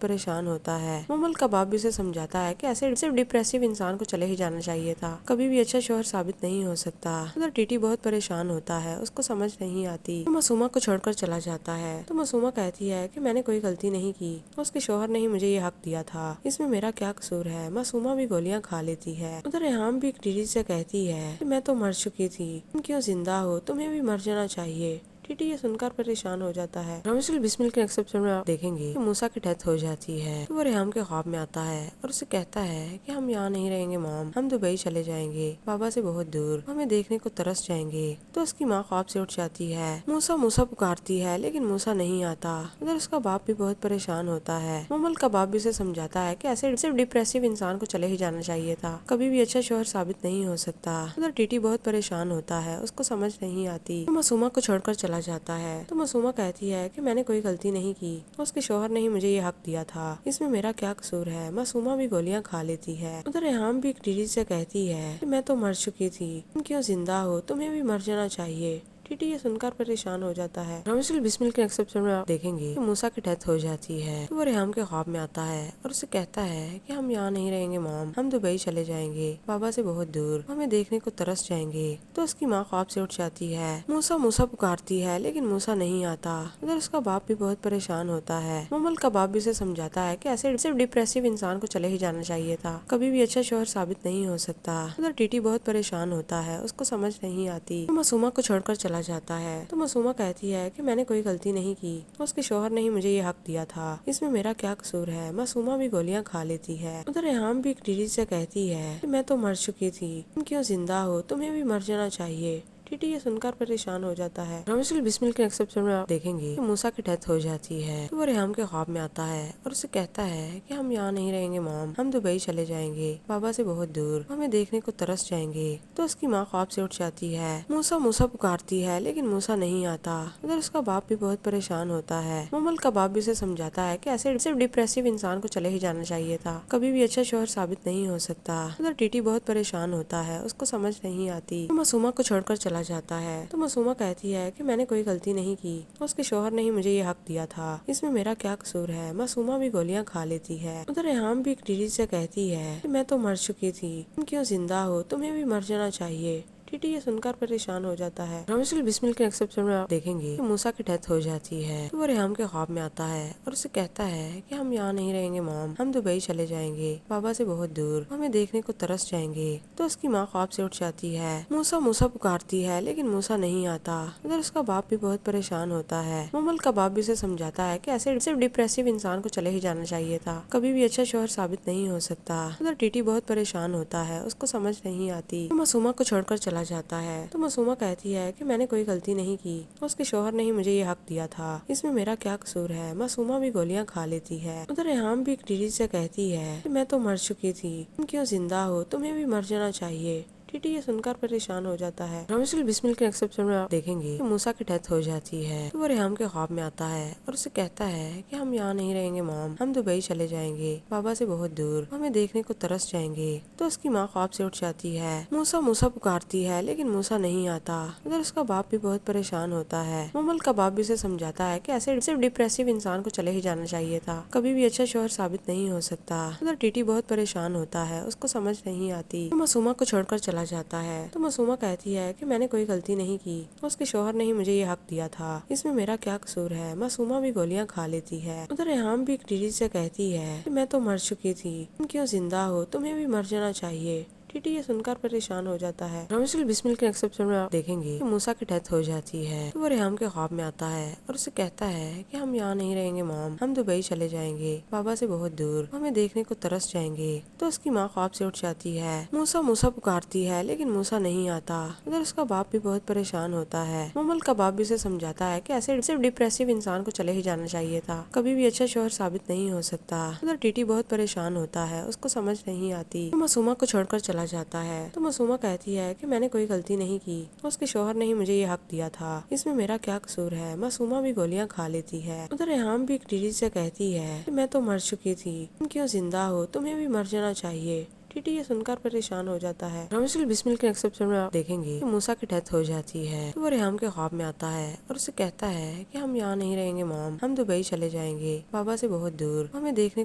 پریشان ہوتا ہے۔ مومل کا باپ بھی اسے سمجھاتا ہے کہ ایسے صرف ڈپریسو انسان کو چلے ہی جانا چاہیے تھا، کبھی بھی اچھا شوہر ثابت نہیں ہو سکتا۔ ادھر ٹیٹی بہت پریشان ہوتا ہے، اس کو سمجھ نہیں آتی، وہ معصومہ کو چھوڑ کر چلا جاتا ہے۔ تو معصومہ کہتی ہے کہ میں نے کوئی غلطی نہیں کی، اس کے شوہر نے ہی مجھے یہ حق دیا تھا، اس میں میرا کیا قصور ہے۔ معصومہ بھی گولیاں کھا لیتی ہے۔ ادھر ریحام بھی ایک ٹیٹی سے کہتی ہے کہ میں تو مر چکی تھی، تم کیوں زندہ ہو، تمہیں بھی مر جانا چاہیے۔ ٹیٹی یہ سن کر پریشان ہو جاتا ہے۔ رامسل بسمل کے نیکسٹ ایپیسوڈ میں آپ دیکھیں گے کہ موسیٰ کی ڈیتھ ہو جاتی ہے تو وہ ریحام کے خواب میں آتا ہے اور اسے کہتا ہے کہ ہم یہاں نہیں رہیں گے مام، ہم دبئی چلے جائیں گے بابا سے بہت دور، ہمیں دیکھنے کو ترس جائیں گے۔ تو اس کی ماں خواب سے اٹھ جاتی ہے، موسیٰ موسیٰ پکارتی ہے لیکن موسیٰ نہیں آتا۔ ادھر اس کا باپ بھی بہت پریشان ہوتا ہے۔ مومل کا باپ بھی اسے سمجھاتا ہے کہ ایسے صرف ڈپریسو انسان کو چلے ہی جانا چاہیے تھا، کبھی بھی اچھا شوہر ثابت نہیں ہو سکتا۔ ادھر ٹیٹی بہت پریشان ہوتا ہے، اس کو سمجھ نہیں آتی، وہ معصومہ کو چھوڑ کر چلا جاتا ہے۔ تو معصومہ کہتی ہے کہ میں نے کوئی غلطی نہیں کی، اس کے شوہر نے ہی مجھے یہ حق دیا تھا، اس میں میرا کیا قصور ہے۔ معصومہ بھی گولیاں کھا لیتی ہے۔ ادھر ریحام بھی ایک ٹیٹی سے کہتی ہے کہ میں تو مر چکی تھی، تم کیوں زندہ ہو، تمہیں بھی مر جانا چاہیے۔ ٹیٹی یہ سن کر پریشان ہو جاتا ہے۔ رامسل بسمل کے نیکسٹ ایپیسوڈ میں آپ دیکھیں گے کہ موسیٰ کی ڈیتھ ہو جاتی ہے تو وہ ریحام کے خواب میں آتا ہے اور اسے کہتا ہے کہ ہم یہاں نہیں رہیں گے مام، ہم دبئی چلے جائیں گے بابا سے بہت دور، ہمیں دیکھنے کو ترس جائیں گے۔ تو اس کی ماں خواب سے اٹھ جاتی ہے، موسیٰ موسیٰ پکارتی ہے لیکن موسیٰ نہیں آتا۔ ادھر اس کا باپ بھی بہت پریشان ہوتا ہے۔ مومل کا باپ بھی اسے سمجھاتا ہے کہ ایسے صرف ڈپریسو انسان کو چلے ہی جانا چاہیے تھا، کبھی بھی اچھا شوہر ثابت نہیں ہو سکتا۔ ادھر ٹیٹی بہت پریشان ہوتا ہے، اس کو سمجھ نہیں آتی، وہ معصومہ کو چھوڑ کر چلا جاتا ہے۔ تو معصومہ کہتی ہے کہ میں نے کوئی غلطی نہیں کی، اس کے شوہر نے ہی مجھے یہ حق دیا تھا، اس میں میرا کیا قصور ہے۔ معصومہ بھی گولیاں کھا لیتی ہے۔ ادھر ریحام بھی ایک ٹیٹی سے کہتی ہے کہ میں تو مر چکی تھی، تم کیوں زندہ ہو، تمہیں بھی مر جانا چاہیے۔ ٹیٹی یہ سن کر پریشان ہو جاتا ہے۔ رامسل بسمل کے نیکسٹ ایپیسوڈ میں آپ دیکھیں گے کہ موسیٰ کی ڈیتھ ہو جاتی ہے تو وہ ریحام کے خواب میں آتا ہے اور اسے کہتا ہے کہ ہم یہاں نہیں رہیں گے مام، ہم دبئی چلے جائیں گے بابا سے بہت دور، ہمیں دیکھنے کو ترس جائیں گے۔ تو اس کی ماں خواب سے اٹھ جاتی ہے، موسیٰ موسیٰ پکارتی ہے لیکن موسیٰ نہیں آتا۔ ادھر اس کا باپ بھی بہت پریشان ہوتا ہے۔ مومل کا باپ بھی اسے سمجھاتا ہے کہ ایسے صرف ڈپریسو انسان کو چلے ہی جانا چاہیے تھا، کبھی بھی اچھا شوہر ثابت نہیں ہو سکتا۔ ادھر ٹیٹی بہت پریشان ہوتا ہے، اس کو سمجھ نہیں آتی، وہ معصومہ کو چھوڑ کر چلا جاتا ہے۔ تو معصومہ کہتی ہے کہ میں نے کوئی غلطی نہیں کی، اس کے شوہر نے ہی مجھے یہ حق دیا تھا، اس میں میرا کیا قصور ہے۔ معصومہ بھی گولیاں کھا لیتی ہے۔ ادھر ریحام بھی ایک ٹیٹی سے کہتی ہے کہ میں تو مر چکی تھی، تم کیوں زندہ ہو، تمہیں بھی مر جانا چاہیے۔ ٹیٹی یہ سن کر پریشان ہو جاتا ہے۔ رامسل بسمل کے نیکسٹ ایپیسوڈ میں آپ دیکھیں گے کہ موسیٰ کی ڈیتھ ہو جاتی ہے تو وہ ریحام کے خواب میں آتا ہے اور اسے کہتا ہے کہ ہم یہاں نہیں رہیں گے مام، ہم دبئی چلے جائیں گے بابا سے بہت دور، ہمیں دیکھنے کو ترس جائیں گے۔ تو اس کی ماں خواب سے اٹھ جاتی ہے، موسیٰ موسیٰ پکارتی ہے لیکن موسیٰ نہیں آتا۔ ادھر اس کا باپ بھی بہت پریشان ہوتا ہے۔ مومل کا باپ بھی اسے سمجھاتا ہے کہ ایسے صرف ڈپریسو انسان کو چلے ہی جانا چاہیے تھا، کبھی بھی اچھا شوہر ثابت نہیں ہو سکتا۔ ادھر ٹیٹی بہت پریشان ہوتا ہے، اس کو سمجھ نہیں آتی، وہ معصومہ کو چھوڑ کر چلا جاتا ہے۔ تو معصومہ کہتی ہے کہ میں نے کوئی غلطی نہیں کی، اس کے شوہر نے ہی مجھے یہ حق دیا تھا، اس میں میرا کیا قصور ہے۔ معصومہ بھی گولیاں کھا لیتی ہے۔ ادھر ریحام بھی ایک ٹیٹی سے کہتی ہے کہ میں تو مر چکی تھی، تم کیوں زندہ ہو، تمہیں بھی مر جانا چاہیے۔ ٹیٹی یہ سن کر پریشان ہو جاتا ہے۔ رامسل بسمل کے نیکسٹ ایپیسوڈ میں آپ دیکھیں گے کہ موسیٰ کی ڈیتھ ہو جاتی ہے تو وہ ریحام کے خواب میں آتا ہے اور اسے کہتا ہے کہ ہم یہاں نہیں رہیں گے مام، ہم دبئی چلے جائیں گے بابا سے بہت دور، ہمیں دیکھنے کو ترس جائیں گے۔ تو اس کی ماں خواب سے اٹھ جاتی ہے، موسیٰ موسیٰ پکارتی ہے لیکن موسیٰ نہیں آتا۔ ادھر اس کا باپ بھی بہت پریشان ہوتا ہے۔ مومل کا باپ بھی اسے سمجھاتا ہے کہ ایسے صرف ڈپریسو انسان کو چلے ہی جانا چاہیے تھا، کبھی بھی اچھا شوہر ثابت نہیں ہو سکتا۔ ادھر ٹیٹی بہت پریشان ہوتا ہے، اس کو سمجھ نہیں آتی، وہ معصومہ کو چھوڑ کر چلا چلا جاتا ہے تو معصومہ کہتی ہے کہ میں نے کوئی غلطی نہیں کی، اس کے شوہر نے ہی مجھے یہ حق دیا تھا، اس میں میرا کیا قصور ہے۔ معصومہ بھی گولیاں کھا لیتی ہے۔ ادھر ریحام بھی ٹیٹی سے کہتی ہے کہ میں تو مر چکی تھی، تم کیوں زندہ ہو، تمہیں بھی مر جانا چاہیے۔ ٹیٹی یہ سن کر پریشان ہو جاتا ہے۔ رامسل بسمل کے نیکسٹ ایپیسوڈ میں آپ دیکھیں گے کہ موسیٰ کی ڈیتھ ہو جاتی ہے تو وہ ریحام کے خواب میں آتا ہے اور اسے کہتا ہے کہ ہم یہاں نہیں رہیں گے مام، ہم دبئی چلے جائیں گے، بابا سے بہت دور، ہمیں دیکھنے کو ترس جائیں گے۔ تو اس کی ماں خواب سے اٹھ جاتی ہے، موسیٰ موسیٰ پکارتی ہے لیکن موسیٰ نہیں آتا۔ ادھر اس کا باپ بھی بہت پریشان ہوتا ہے۔ ممل کا باپ بھی اسے سمجھاتا ہے کہ ایسے صرف ڈپریسو انسان کو چلے ہی جانا چاہیے تھا، کبھی بھی اچھا شوہر ثابت نہیں ہو سکتا۔ ادھر ٹیٹی بہت پریشان ہوتا ہے، اس کو سمجھ نہیں آتی، وہ معصومہ کو چھوڑ کر چلا جاتا ہے تو معصومہ کہتی ہے کہ میں نے کوئی غلطی نہیں کی، اس کے شوہر نے ہی مجھے یہ حق دیا تھا، اس میں میرا کیا قصور ہے۔ معصومہ بھی گولیاں کھا لیتی ہے۔ ادھر ریحام بھی ٹیٹی سے کہتی ہے کہ میں تو مر چکی تھی، تم کیوں زندہ ہو، تمہیں بھی مر جانا چاہیے۔ ٹیٹی یہ سن کر پریشان ہو جاتا ہے۔ رامسل بسمل کے نیکسٹ ایپیسوڈ میں آپ دیکھیں گے کہ موسیٰ کی ڈیتھ ہو جاتی ہے تو وہ ریحام کے خواب میں آتا ہے اور اسے کہتا ہے کہ ہم یہاں نہیں رہیں گے مام، ہم دبئی چلے جائیں گے، بابا سے بہت دور، ہمیں دیکھنے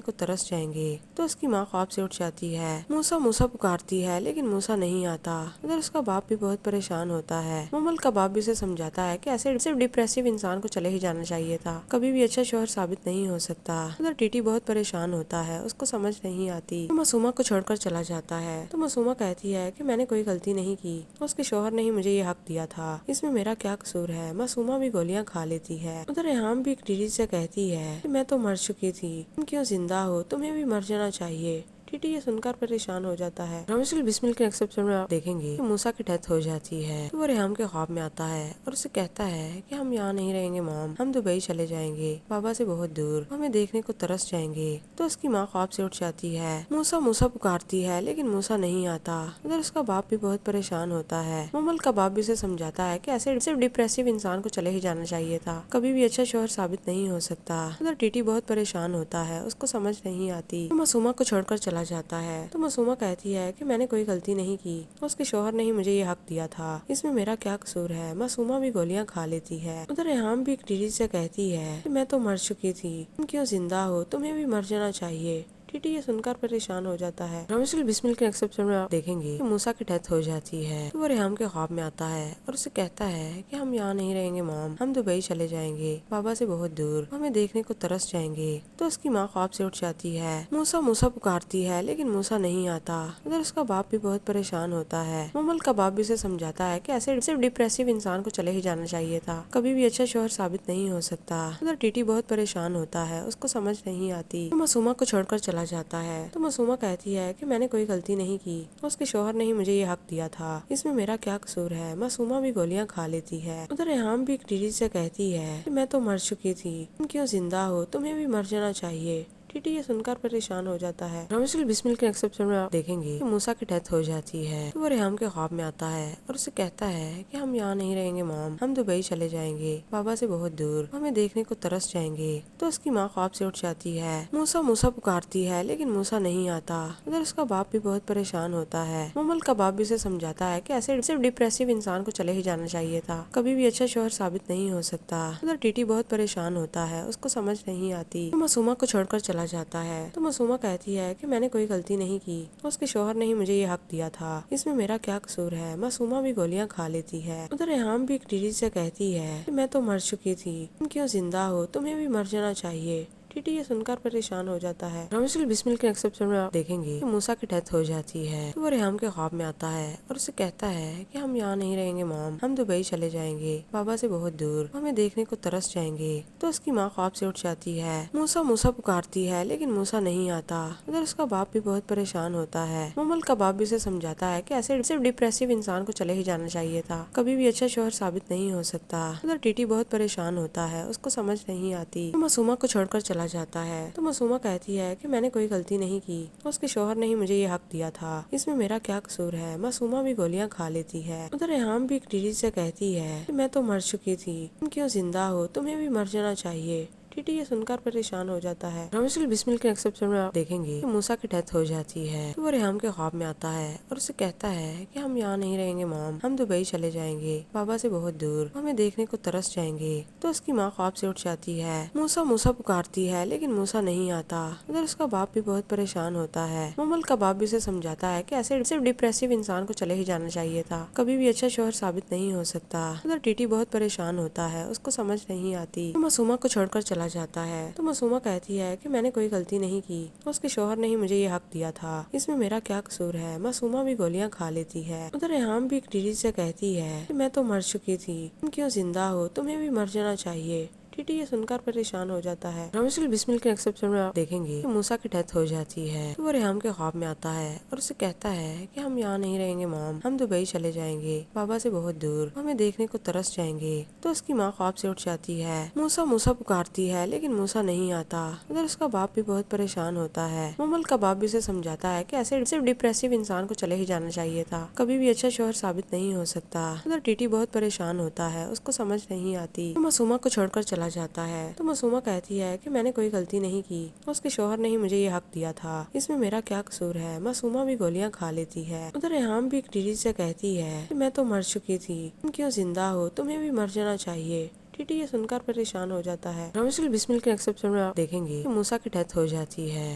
کو ترس جائیں گے۔ تو اس کی ماں خواب سے اٹھ جاتی ہے، موسیٰ موسیٰ پکارتی ہے لیکن موسیٰ نہیں آتا۔ ادھر اس کا باپ بھی بہت پریشان ہوتا ہے۔ ممل کا باپ بھی اسے سمجھاتا ہے کہ ایسے صرف ڈپریسو انسان کو چلے ہی جانا چاہیے تھا، کبھی بھی اچھا شوہر ثابت نہیں ہو سکتا۔ ادھر ٹیٹی بہت پریشان ہوتا ہے، اس کو سمجھ نہیں آتی، وہ معصومہ کو چھوڑ کر چلا جاتا ہے تو معصومہ کہتی ہے کہ میں نے کوئی غلطی نہیں کی، اس کے شوہر نے ہی مجھے یہ حق دیا تھا، اس میں میرا کیا قصور ہے۔ معصومہ بھی گولیاں کھا لیتی ہے۔ ادھر ریحام بھی ٹیٹی سے کہتی ہے کہ میں تو مر چکی تھی، تم کیوں زندہ ہو، تمہیں بھی مر جانا چاہیے۔ ٹیٹی یہ سن کر پریشان ہو جاتا ہے۔ رامسل بسمل کے نیکسٹ ایپیسوڈ میں آپ دیکھیں گے کہ موسیٰ کی ڈیتھ ہو جاتی ہے تو وہ ریحام کے خواب میں آتا ہے اور اسے کہتا ہے کہ ہم یہاں نہیں رہیں گے مام، ہم دبئی چلے جائیں گے، بابا سے بہت دور، ہمیں دیکھنے کو ترس جائیں گے۔ تو اس کی ماں خواب سے اٹھ جاتی ہے، موسیٰ موسیٰ پکارتی ہے لیکن موسیٰ نہیں آتا۔ ادھر اس کا باپ بھی بہت پریشان ہوتا ہے۔ ممل کا باپ بھی اسے سمجھاتا ہے کہ ایسے صرف ڈپریسو انسان کو چلے ہی جانا چاہیے تھا، کبھی بھی اچھا شوہر ثابت نہیں ہو سکتا۔ ادھر ٹیٹی بہت پریشان ہوتا ہے، اس کو سمجھ نہیں آتی، وہ معصومہ کو چھوڑ کر چلا جاتا ہے تو معصومہ کہتی ہے کہ میں نے کوئی غلطی نہیں کی، اس کے شوہر نے ہی مجھے یہ حق دیا تھا، اس میں میرا کیا قصور ہے۔ معصومہ بھی گولیاں کھا لیتی ہے۔ ادھر ریحام بھی ٹیٹی سے کہتی ہے کہ میں تو مر چکی تھی، تم کیوں زندہ ہو، تمہیں بھی مر جانا چاہیے۔ ٹیٹی یہ سن کر پریشان ہو جاتا ہے۔ رامسل بسمل کے نیکسٹ ایپیسوڈ میں آپ دیکھیں گے کہ موسیٰ کی ڈیتھ ہو جاتی ہے تو وہ ریحام کے خواب میں آتا ہے اور اسے کہتا ہے کہ ہم یہاں نہیں رہیں گے مام، ہم دبئی چلے جائیں گے، بابا سے بہت دور، ہمیں دیکھنے کو ترس جائیں گے۔ تو اس کی ماں خواب سے اٹھ جاتی ہے، موسیٰ موسیٰ پکارتی ہے لیکن موسیٰ نہیں آتا۔ ادھر اس کا باپ بھی بہت پریشان ہوتا ہے۔ ممل کا باپ بھی اسے سمجھاتا ہے کہ ایسے صرف ڈپریسو انسان کو چلے ہی جانا چاہیے تھا، کبھی بھی اچھا شوہر ثابت نہیں ہو سکتا۔ ادھر ٹیٹی بہت پریشان ہوتا ہے، اس کو سمجھ نہیں آتی، وہ معصومہ کو چھوڑ کر چلا جاتا ہے تو معصومہ کہتی ہے کہ میں نے کوئی غلطی نہیں کی، اس کے شوہر نے ہی مجھے یہ حق دیا تھا، اس میں میرا کیا قصور ہے۔ معصومہ بھی گولیاں کھا لیتی ہے۔ ادھر ریحام بھی ٹیٹی سے کہتی ہے کہ میں تو مر چکی تھی، تم کیوں زندہ ہو، تمہیں بھی مر جانا چاہیے۔ ٹیٹی یہ سن کر پریشان ہو جاتا ہے۔ رامسل بسمل کے نیکسٹ ایپیسوڈ میں آپ دیکھیں گے کہ موسیٰ کی ڈیتھ ہو جاتی ہے تو وہ ریحام کے خواب میں آتا ہے اور اسے کہتا ہے کہ ہم یہاں نہیں رہیں گے مام، ہم دبئی چلے جائیں گے، بابا سے بہت دور، ہمیں دیکھنے کو ترس جائیں گے۔ تو اس کی ماں خواب سے اٹھ جاتی ہے، موسیٰ موسیٰ پکارتی ہے لیکن موسیٰ نہیں آتا۔ ادھر اس کا باپ بھی بہت پریشان ہوتا ہے۔ ممل کا باپ بھی اسے سمجھاتا ہے کہ ایسے صرف ڈپریسو انسان کو چلے ہی جانا چاہیے تھا، کبھی بھی اچھا شوہر ثابت نہیں ہو سکتا۔ ادھر ٹیٹی بہت پریشان ہوتا ہے، اس کو سمجھ نہیں آتی، وہ معصومہ کو چھوڑ کر چلا جاتا ہے تو معصومہ کہتی ہے کہ میں نے کوئی غلطی نہیں کی، اس کے شوہر نے ہی مجھے یہ حق دیا تھا، اس میں میرا کیا قصور ہے۔ معصومہ بھی گولیاں کھا لیتی ہے۔ ادھر ریحام بھی ٹیٹی سے کہتی ہے کہ میں تو مر چکی تھی، تم کیوں زندہ ہو، تمہیں بھی مر جانا چاہیے۔ ٹیٹی یہ سن کر پریشان ہو جاتا ہے۔ رامسل بسمل کے نیکسٹ ایپیسوڈ میں آپ دیکھیں گے کہ موسیٰ کی ڈیتھ ہو جاتی ہے تو وہ ریحام کے خواب میں آتا ہے اور اسے کہتا ہے کہ ہم یہاں نہیں رہیں گے مام، ہم دبئی چلے جائیں گے، بابا سے بہت دور، ہمیں دیکھنے کو ترس جائیں گے۔ تو اس کی ماں خواب سے اٹھ جاتی ہے، موسیٰ موسیٰ پکارتی ہے لیکن موسیٰ نہیں آتا۔ ادھر اس کا باپ بھی بہت پریشان ہوتا ہے۔ ممل کا باپ بھی اسے سمجھاتا ہے کہ ایسے صرف ڈپریسو انسان کو چلے ہی جانا چاہیے تھا، کبھی بھی اچھا شوہر ثابت نہیں ہو سکتا۔ ادھر ٹیٹی بہت پریشان ہوتا ہے، اس کو سمجھ نہیں آتی، وہ معصومہ کو چھوڑ کر چلا جاتا ہے تو معصومہ کہتی ہے کہ میں نے کوئی غلطی نہیں کی، اس کے شوہر نے ہی مجھے یہ حق دیا تھا، اس میں میرا کیا قصور ہے۔ معصومہ بھی گولیاں کھا لیتی ہے۔ ادھر ریحام بھی ٹیٹی سے کہتی ہے کہ میں تو مر چکی تھی، تم کیوں زندہ ہو، تمہیں بھی مر جانا چاہیے۔ ٹیٹی یہ سن کر پریشان ہو جاتا ہے۔ رامسل بسمل کے ایکسپشن میں آپ دیکھیں گے کہ موسیٰ کی ڈیتھ ہو جاتی ہے تو وہ ریحام کے خواب میں آتا ہے اور اسے کہتا ہے کہ ہم یہاں نہیں رہیں گے مام، ہم دبئی چلے جائیں گے، بابا سے بہت دور، ہمیں دیکھنے کو ترس جائیں گے۔ تو اس کی ماں خواب سے اٹھ جاتی ہے، موسیٰ موسیٰ پکارتی ہے لیکن موسیٰ نہیں آتا۔ ادھر اس کا باپ بھی بہت پریشان ہوتا ہے۔ مومل کا باپ بھی اسے سمجھاتا ہے کہ ایسے صرف ڈپریسو انسان کو چلے ہی جانا چاہیے تھا، کبھی بھی اچھا شوہر ثابت نہیں ہو سکتا۔ ادھر ٹیٹی بہت پریشان ہوتا ہے، اس کو سمجھ نہیں آتی، وہ معصومہ کو چھوڑ کر چلا جاتا ہے۔ تو معصومہ کہتی ہے کہ میں نے کوئی غلطی نہیں کی، اس کے شوہر نے ہی مجھے یہ حق دیا تھا، اس میں میرا کیا قصور ہے۔ معصومہ بھی گولیاں کھا لیتی ہے۔ ادھر ریحام بھی ٹیٹی سے کہتی ہے کہ میں تو مر چکی تھی، تم کیوں زندہ ہو، تمہیں بھی مر جانا چاہیے۔ ٹیٹی یہ سن کر پریشان ہو جاتا ہے۔ رامسل بسمل کے ایکسپشن میں آپ دیکھیں گے کہ موسیٰ کی ڈیتھ ہو جاتی ہے تو وہ ریحام کے خواب میں آتا ہے اور اسے کہتا ہے کہ ہم یہاں نہیں رہیں گے مام، ہم دبئی چلے جائیں گے، بابا سے بہت دور، ہمیں دیکھنے کو ترس جائیں گے۔ تو اس کی ماں خواب سے اٹھ جاتی ہے، موسیٰ موسیٰ پکارتی ہے لیکن موسیٰ نہیں آتا۔ ادھر اس کا باپ بھی بہت پریشان ہوتا ہے۔ مومل کا باپ بھی اسے سمجھاتا ہے کہ ایسے صرف ڈپریسو انسان کو چلے ہی جانا چاہیے تھا، کبھی بھی اچھا شوہر ثابت نہیں ہو سکتا۔ ادھر ٹیٹی بہت پریشان ہوتا ہے، اس کو سمجھ نہیں آتی، وہ معصومہ کو چھوڑ کر چلا جاتا ہے۔ تو معصومہ کہتی ہے کہ میں نے کوئی غلطی نہیں کی، اس کے شوہر نے ہی مجھے یہ حق دیا تھا، اس میں میرا کیا قصور ہے۔ معصومہ بھی گولیاں کھا لیتی ہے۔ ادھر ریحام بھی ٹیٹی سے کہتی ہے کہ میں تو مر چکی تھی، تم کیوں زندہ ہو، تمہیں بھی مر جانا چاہیے۔ ٹیٹی یہ سن کر پریشان ہو جاتا ہے۔ رامسل بسمل کے ایکسپشن میں آپ دیکھیں گے کہ موسیٰ کی ڈیتھ ہو جاتی ہے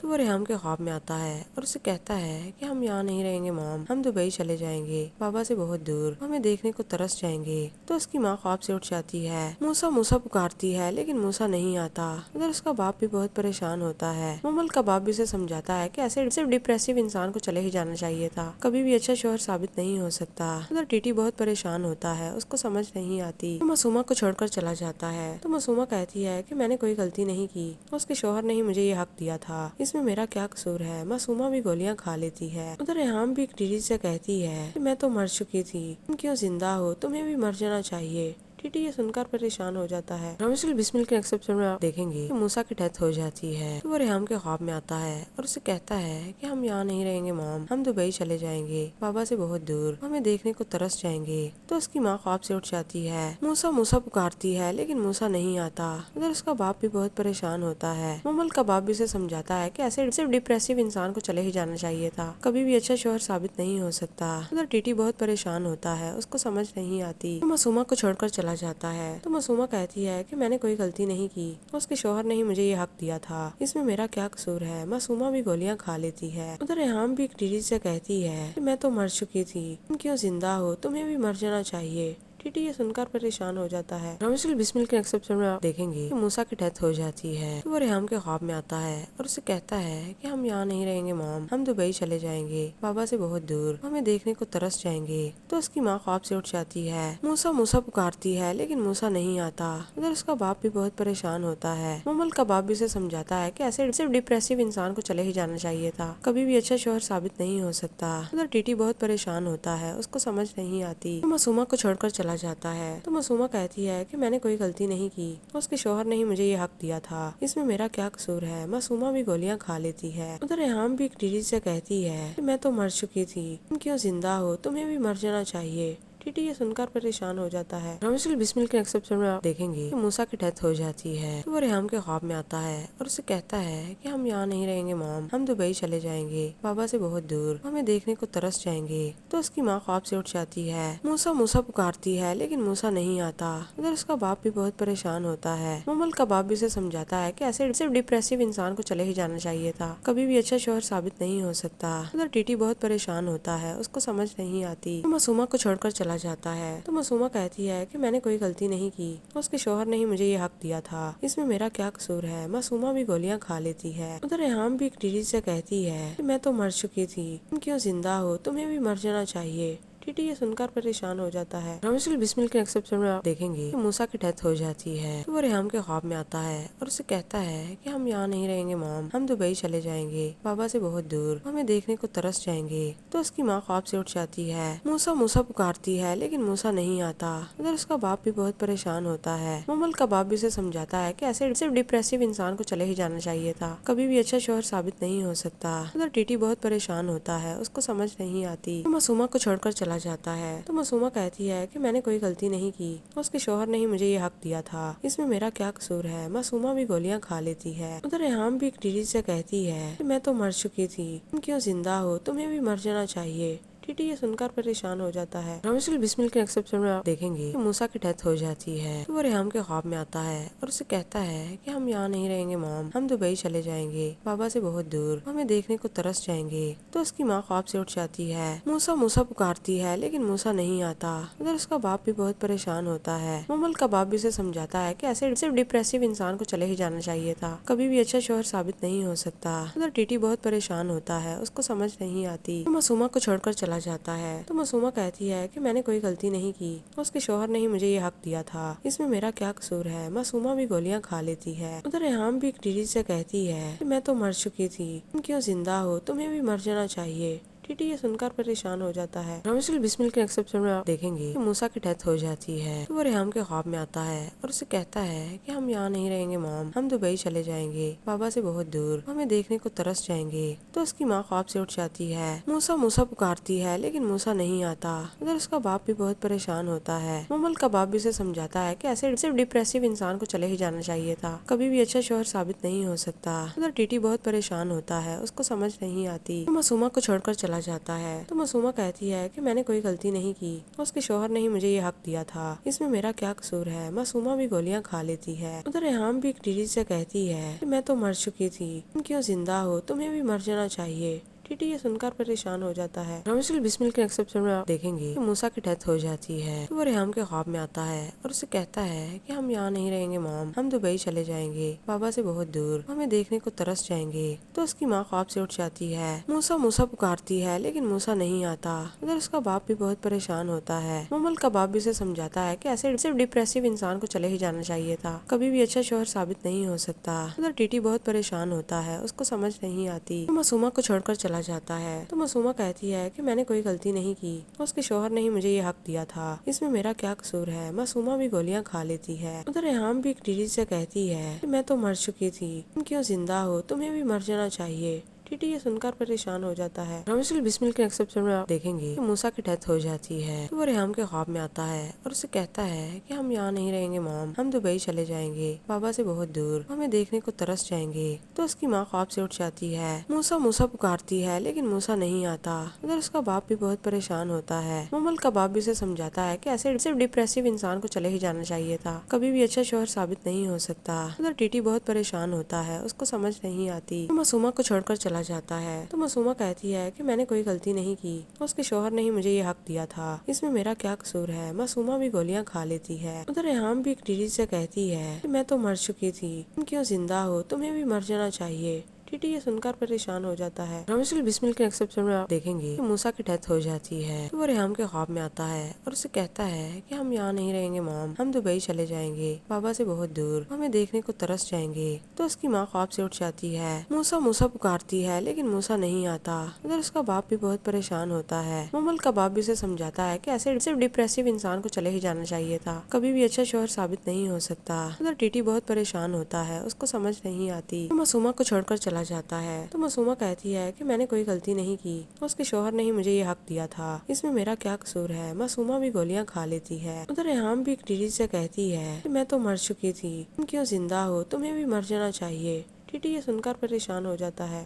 تو وہ ریحام کے خواب میں آتا ہے اور اسے کہتا ہے کہ ہم یہاں نہیں رہیں گے مام، ہم دبئی چلے جائیں گے، بابا سے بہت دور، ہمیں دیکھنے کو ترس جائیں گے۔ تو اس کی ماں خواب سے اٹھ جاتی ہے، موسیٰ موسیٰ پکارتی ہے لیکن موسیٰ نہیں آتا۔ ادھر اس کا باپ بھی بہت پریشان ہوتا ہے۔ مومل کا باپ بھی اسے سمجھاتا ہے کہ ایسے صرف ڈپریسو انسان کو چلے ہی جانا چاہیے تھا، کبھی بھی اچھا شوہر ثابت نہیں ہو سکتا۔ ادھر ٹیٹی بہت پریشان ہوتا ہے، اس کو سمجھ نہیں آتی، وہ معصومہ کو چھوڑ کر چلا جاتا ہے۔ تو معصومہ کہتی ہے کہ میں نے کوئی غلطی نہیں کی، اس کے شوہر نے ہی مجھے یہ حق دیا تھا، اس میں میرا کیا قصور ہے۔ معصومہ بھی گولیاں کھا لیتی ہے۔ ادھر ریحام بھی ٹیٹی سے کہتی ہے کہ میں تو مر چکی تھی، تم کیوں زندہ ہو، تمہیں بھی مر جانا چاہیے۔ ٹیٹی یہ سن کر پریشان ہو جاتا ہے۔ رامسل بسمل کے ایکسپشن میں آپ دیکھیں گے کہ موسیٰ کی ڈیتھ ہو جاتی ہے تو وہ ریحام کے خواب میں آتا ہے اور اسے کہتا ہے کہ ہم یہاں نہیں رہیں گے مام، ہم دبئی چلے جائیں گے، بابا سے بہت دور، ہمیں دیکھنے کو ترس جائیں گے۔ تو اس کی ماں خواب سے اٹھ جاتی ہے، موسیٰ موسیٰ پکارتی ہے لیکن موسیٰ نہیں آتا۔ ادھر اس کا باپ بھی بہت پریشان ہوتا ہے۔ مومل کا باپ بھی اسے سمجھاتا ہے کہ ایسے صرف ڈپریسو انسان کو چلے ہی جانا چاہیے تھا، کبھی بھی اچھا شوہر ثابت نہیں ہو سکتا۔ ادھر ٹیٹی بہت پریشان ہوتا ہے، اس کو سمجھ نہیں آتی، وہ معصومہ کو چھوڑ کر چلا جاتا ہے۔ تو معصومہ کہتی ہے کہ میں نے کوئی غلطی نہیں کی، اس کے شوہر نے ہی مجھے یہ حق دیا تھا، اس میں میرا کیا قصور ہے۔ معصومہ بھی گولیاں کھا لیتی ہے۔ ادھر ریحام بھی ٹیٹی سے کہتی ہے کہ میں تو مر چکی تھی، تم کیوں زندہ ہو، تمہیں بھی مر جانا چاہیے۔ ٹیٹی یہ سن کر پریشان ہو جاتا ہے۔ رامسل بسمل کے ایکسپشن میں آپ دیکھیں گے کہ موسیٰ کی ڈیتھ ہو جاتی ہے تو وہ ریحام کے خواب میں آتا ہے اور اسے کہتا ہے کہ ہم یہاں نہیں رہیں گے مام، ہم دبئی چلے جائیں گے، بابا سے بہت دور، ہمیں دیکھنے کو ترس جائیں گے۔ تو اس کی ماں خواب سے اٹھ جاتی ہے، موسیٰ موسیٰ پکارتی ہے لیکن موسیٰ نہیں آتا۔ ادھر اس کا باپ بھی بہت پریشان ہوتا ہے۔ مومل کا باپ بھی اسے سمجھاتا ہے کہ ایسے صرف ڈپریسو انسان کو چلے ہی جانا چاہیے تھا، کبھی بھی اچھا شوہر ثابت نہیں ہو سکتا۔ ادھر ٹیٹی بہت پریشان ہوتا ہے، اس کو سمجھ نہیں آتی، وہ معصومہ کو چھوڑ کر چلا جاتا ہے۔ تو معصومہ کہتی ہے کہ میں نے کوئی غلطی نہیں کی، اس کے شوہر نے ہی مجھے یہ حق دیا تھا، اس میں میرا کیا قصور ہے۔ معصومہ بھی گولیاں کھا لیتی ہے۔ ادھر ریحام بھی ٹیٹی سے کہتی ہے کہ میں تو مر چکی تھی، تم کیوں زندہ ہو، تمہیں بھی مر جانا چاہیے۔ ٹیٹی یہ سن کر پریشان ہو جاتا ہے۔ رامسل بسمل کے ایکسپشن میں آپ دیکھیں گے کہ موسیٰ کی ڈیتھ ہو جاتی ہے تو وہ ریحام کے خواب میں آتا ہے اور اسے کہتا ہے کہ ہم یہاں نہیں رہیں گے مام، ہم دبئی چلے جائیں گے، بابا سے بہت دور، ہمیں دیکھنے کو ترس جائیں گے۔ تو اس کی ماں خواب سے اٹھ جاتی ہے، موسیٰ موسیٰ پکارتی ہے لیکن موسیٰ نہیں آتا۔ ادھر اس کا باپ بھی بہت پریشان ہوتا ہے۔ مومل کا باپ بھی اسے سمجھاتا ہے کہ ایسے صرف ڈپریسو انسان کو چلے ہی جانا چاہیے تھا، کبھی بھی اچھا شوہر ثابت نہیں ہو سکتا۔ ادھر ٹیٹی بہت پریشان ہوتا ہے، اس کو سمجھ نہیں آتی، وہ معصومہ کو چھوڑ کر چلا جاتا ہے۔ تو معصومہ کہتی ہے کہ میں نے کوئی غلطی نہیں کی، اس کے شوہر نے ہی مجھے یہ حق دیا تھا، اس میں میرا کیا قصور ہے۔ معصومہ بھی گولیاں کھا لیتی ہے۔ ادھر ریحام بھی ٹیٹی سے کہتی ہے کہ میں تو مر چکی تھی، تم کیوں زندہ ہو، تمہیں بھی مر جانا چاہیے۔ ٹیٹی یہ سن کر پریشان ہو جاتا ہے۔ رامسل بسمل کے ایکسپشن میں آپ دیکھیں گے کہ موسیٰ کی ڈیتھ ہو جاتی ہے تو وہ ریحام کے خواب میں آتا ہے اور اسے کہتا ہے کہ ہم یہاں نہیں رہیں گے مام، ہم دبئی چلے جائیں گے، بابا سے بہت دور، ہمیں دیکھنے کو ترس جائیں گے۔ تو اس کی ماں خواب سے اٹھ جاتی ہے، موسیٰ موسیٰ پکارتی ہے لیکن موسیٰ نہیں آتا۔ ادھر اس کا باپ بھی بہت پریشان ہوتا ہے۔ مومل کا باپ بھی اسے سمجھاتا ہے کہ ایسے صرف ڈپریسو انسان کو چلے ہی جانا چاہیے تھا، کبھی بھی اچھا شوہر ثابت نہیں ہو سکتا۔ ادھر ٹیٹی بہت پریشان ہوتا ہے، اس کو سمجھ نہیں آتی، وہ معصومہ کو چھوڑ کر چلا جاتا ہے تو معصومہ کہتی ہے کہ میں نے کوئی غلطی نہیں کی، اس کے شوہر نے ہی مجھے یہ حق دیا تھا، اس میں میرا کیا قصور ہے۔ معصومہ بھی گولیاں کھا لیتی ہے۔ ادھر ریحام بھی ایک ٹیٹی سے کہتی ہے کہ میں تو مر چکی تھی، تم کیوں زندہ ہو، تمہیں بھی مر جانا چاہیے۔ ٹیٹی یہ سن کر پریشان ہو جاتا ہے۔ رومیشل بسمل کے نیکسٹ ایپیسوڈ میں آپ دیکھیں گے کہ موسیٰ کی ڈیتھ ہو جاتی ہے تو وہ ریحام کے خواب میں آتا ہے اور اسے کہتا ہے کہ ہم یہاں نہیں رہیں گے مام، ہم دبئی چلے جائیں گے، بابا سے بہت دور، ہمیں دیکھنے کو ترس جائیں گے۔ تو اس کی ماں خواب سے اٹھ جاتی ہے، موسیٰ موسیٰ پکارتی ہے لیکن موسیٰ نہیں آتا۔ ادھر اس کا باپ بھی بہت پریشان ہوتا ہے۔ مومل کا باپ بھی اسے سمجھاتا ہے کہ ایسے صرف ڈپریسو انسان کو چلے ہی جانا چاہیے تھا، کبھی بھی اچھا شوہر ثابت نہیں ہو سکتا۔ ادھر ٹیٹی بہت پریشان ہوتا ہے، اس کو سمجھ نہیں آتی، وہ معصومہ کو چھوڑ کر چلا جاتا ہے تو معصومہ کہتی ہے کہ میں نے کوئی غلطی نہیں کی، اس کے شوہر نے ہی مجھے یہ حق دیا تھا، اس میں میرا کیا قصور ہے۔ معصومہ بھی گولیاں کھا لیتی ہے۔ ادھر ریحام بھی ایک ٹیٹی سے کہتی ہے کہ میں تو مر چکی تھی، تم کیوں زندہ ہو، تمہیں بھی مر جانا چاہیے۔ ٹیٹی یہ سن کر پریشان ہو جاتا ہے۔ رومیشل بسمل کے نیکسٹ ایپیسوڈ میں آپ دیکھیں گے کہ موسیٰ کی ڈیتھ ہو جاتی ہے تو وہ ریحام کے خواب میں آتا ہے اور اسے کہتا ہے کہ ہم یہاں نہیں رہیں گے مام، ہم دبئی چلے جائیں گے، بابا سے بہت دور، ہمیں دیکھنے کو ترس جائیں گے۔ تو اس کی ماں خواب سے اٹھ جاتی ہے، موسیٰ موسیٰ پکارتی ہے لیکن موسیٰ نہیں آتا۔ ادھر اس کا باپ بھی بہت پریشان ہوتا ہے۔ مومل کا باپ بھی اسے سمجھاتا ہے کہ ایسے صرف ڈپریسو انسان کو چلے ہی جانا چاہیے تھا، کبھی بھی اچھا شوہر ثابت نہیں ہو سکتا۔ ادھر ٹیٹی بہت پریشان ہوتا ہے، اس کو سمجھ نہیں آتی، وہ معصومہ کو چھوڑ کر چلا جاتا ہے تو معصومہ کہتی ہے کہ میں نے کوئی غلطی نہیں کی، اس کے شوہر نے ہی مجھے یہ حق دیا تھا، اس میں میرا کیا قصور ہے۔ معصومہ بھی گولیاں کھا لیتی ہے۔ ادھر ریحام بھی ایک ٹیٹی سے کہتی ہے کہ میں تو مر چکی تھی، تم کیوں زندہ ہو، تمہیں بھی مر جانا چاہیے۔ ٹیٹی یہ سن کر پریشان ہو جاتا ہے۔ رومیشل بسمل کے نیکسٹ ایپیسوڈ میں آپ دیکھیں گے کہ موسیٰ کی ڈیتھ ہو جاتی ہے تو وہ ریحام کے خواب میں آتا ہے اور اسے کہتا ہے کہ ہم یہاں نہیں رہیں گے مام، ہم دبئی چلے جائیں گے، بابا سے بہت دور، ہمیں دیکھنے کو ترس جائیں گے۔ تو اس کی ماں خواب سے اٹھ جاتی ہے، موسیٰ موسیٰ پکارتی ہے لیکن موسیٰ نہیں آتا۔ ادھر اس کا باپ بھی بہت پریشان ہوتا ہے۔ مومل کا باپ بھی اسے سمجھاتا ہے کہ ایسے صرف ڈپریسو انسان کو چلے ہی جانا چاہیے تھا، کبھی بھی اچھا شوہر ثابت نہیں ہو سکتا۔ ادھر ٹیٹی بہت پریشان ہوتا ہے، اس کو سمجھ نہیں آتی، وہ معصومہ کو چھوڑ کر چلا جاتا ہے تو معصومہ کہتی ہے کہ میں نے کوئی غلطی نہیں کی، اس کے شوہر نے ہی مجھے یہ حق دیا تھا، اس میں میرا کیا قصور ہے۔ معصومہ بھی گولیاں کھا لیتی ہے۔ ادھر ریحام بھی ایک ٹیٹی سے کہتی ہے کہ میں تو مر چکی تھی، تم کیوں زندہ ہو، تمہیں بھی مر جانا چاہیے۔ ٹیٹی یہ سن کر پریشان ہو جاتا ہے۔ رومیشل بسمل کے نیکسٹ ایپیسوڈ میں آپ دیکھیں گے کہ موسیٰ کی ڈیتھ ہو جاتی ہے تو وہ ریحام کے خواب میں آتا ہے اور اسے کہتا ہے کہ ہم یہاں نہیں رہیں گے مام، ہم دبئی چلے جائیں گے، بابا سے بہت دور، ہمیں دیکھنے کو ترس جائیں گے۔ تو اس کی ماں خواب سے اٹھ جاتی ہے، موسیٰ موسیٰ پکارتی ہے لیکن موسیٰ نہیں آتا۔ ادھر اس کا باپ بھی بہت پریشان ہوتا ہے۔ مومل کا باپ بھی اسے سمجھاتا ہے کہ ایسے صرف ڈپریسو انسان کو چلے ہی جانا چاہیے تھا، کبھی بھی اچھا شوہر ثابت نہیں ہو سکتا۔ ادھر ٹیٹی بہت پریشان ہوتا ہے، اس کو سمجھ نہیں آتی، وہ معصومہ کو چھوڑ کر چلا جاتا ہے تو معصومہ کہتی ہے کہ میں نے کوئی غلطی نہیں کی، اس کے شوہر نے ہی مجھے یہ حق دیا تھا، اس میں میرا کیا قصور ہے۔ معصومہ بھی گولیاں کھا لیتی ہے۔ ادھر ریحام بھی ایک ٹیٹی سے کہتی ہے کہ میں تو مر چکی تھی، تم کیوں زندہ ہو، تمہیں بھی مر جانا چاہیے۔ ٹیٹی یہ سن کر پریشان ہو جاتا ہے۔ رومیشل بسمل کے نیکسٹ ایپیسوڈ میں آپ دیکھیں گے کہ موسیٰ کی ڈیتھ ہو جاتی ہے تو وہ ریحام کے خواب میں آتا ہے اور اسے کہتا ہے کہ ہم یہاں نہیں رہیں گے مام، ہم دبئی چلے جائیں گے، بابا سے بہت دور، ہمیں دیکھنے کو ترس جائیں گے۔ تو اس کی ماں خواب سے اٹھ جاتی ہے، موسیٰ موسیٰ پکارتی ہے لیکن موسیٰ نہیں آتا۔ ادھر اس کا باپ بھی بہت پریشان ہوتا ہے۔ مومل کا باپ بھی اسے سمجھاتا ہے کہ ایسے صرف ڈپریسو انسان کو چلے ہی جانا چاہیے تھا، کبھی بھی اچھا شوہر ثابت نہیں ہو سکتا۔ ادھر ٹیٹی بہت پریشان ہوتا ہے، اس کو سمجھ نہیں آتی، وہ معصومہ کو چھوڑ کر چلا جاتا ہے تو معصومہ کہتی ہے کہ میں نے کوئی غلطی نہیں کی، اس کے شوہر نے ہی مجھے یہ حق دیا تھا، اس میں میرا کیا قصور ہے۔ معصومہ بھی گولیاں کھا لیتی ہے۔ ادھر ریحام بھی ایک ٹیٹی سے کہتی ہے کہ میں تو مر چکی تھی، تم کیوں زندہ ہو، تمہیں بھی مر جانا چاہیے۔ ٹیٹی یہ سن کر پریشان ہو جاتا ہے۔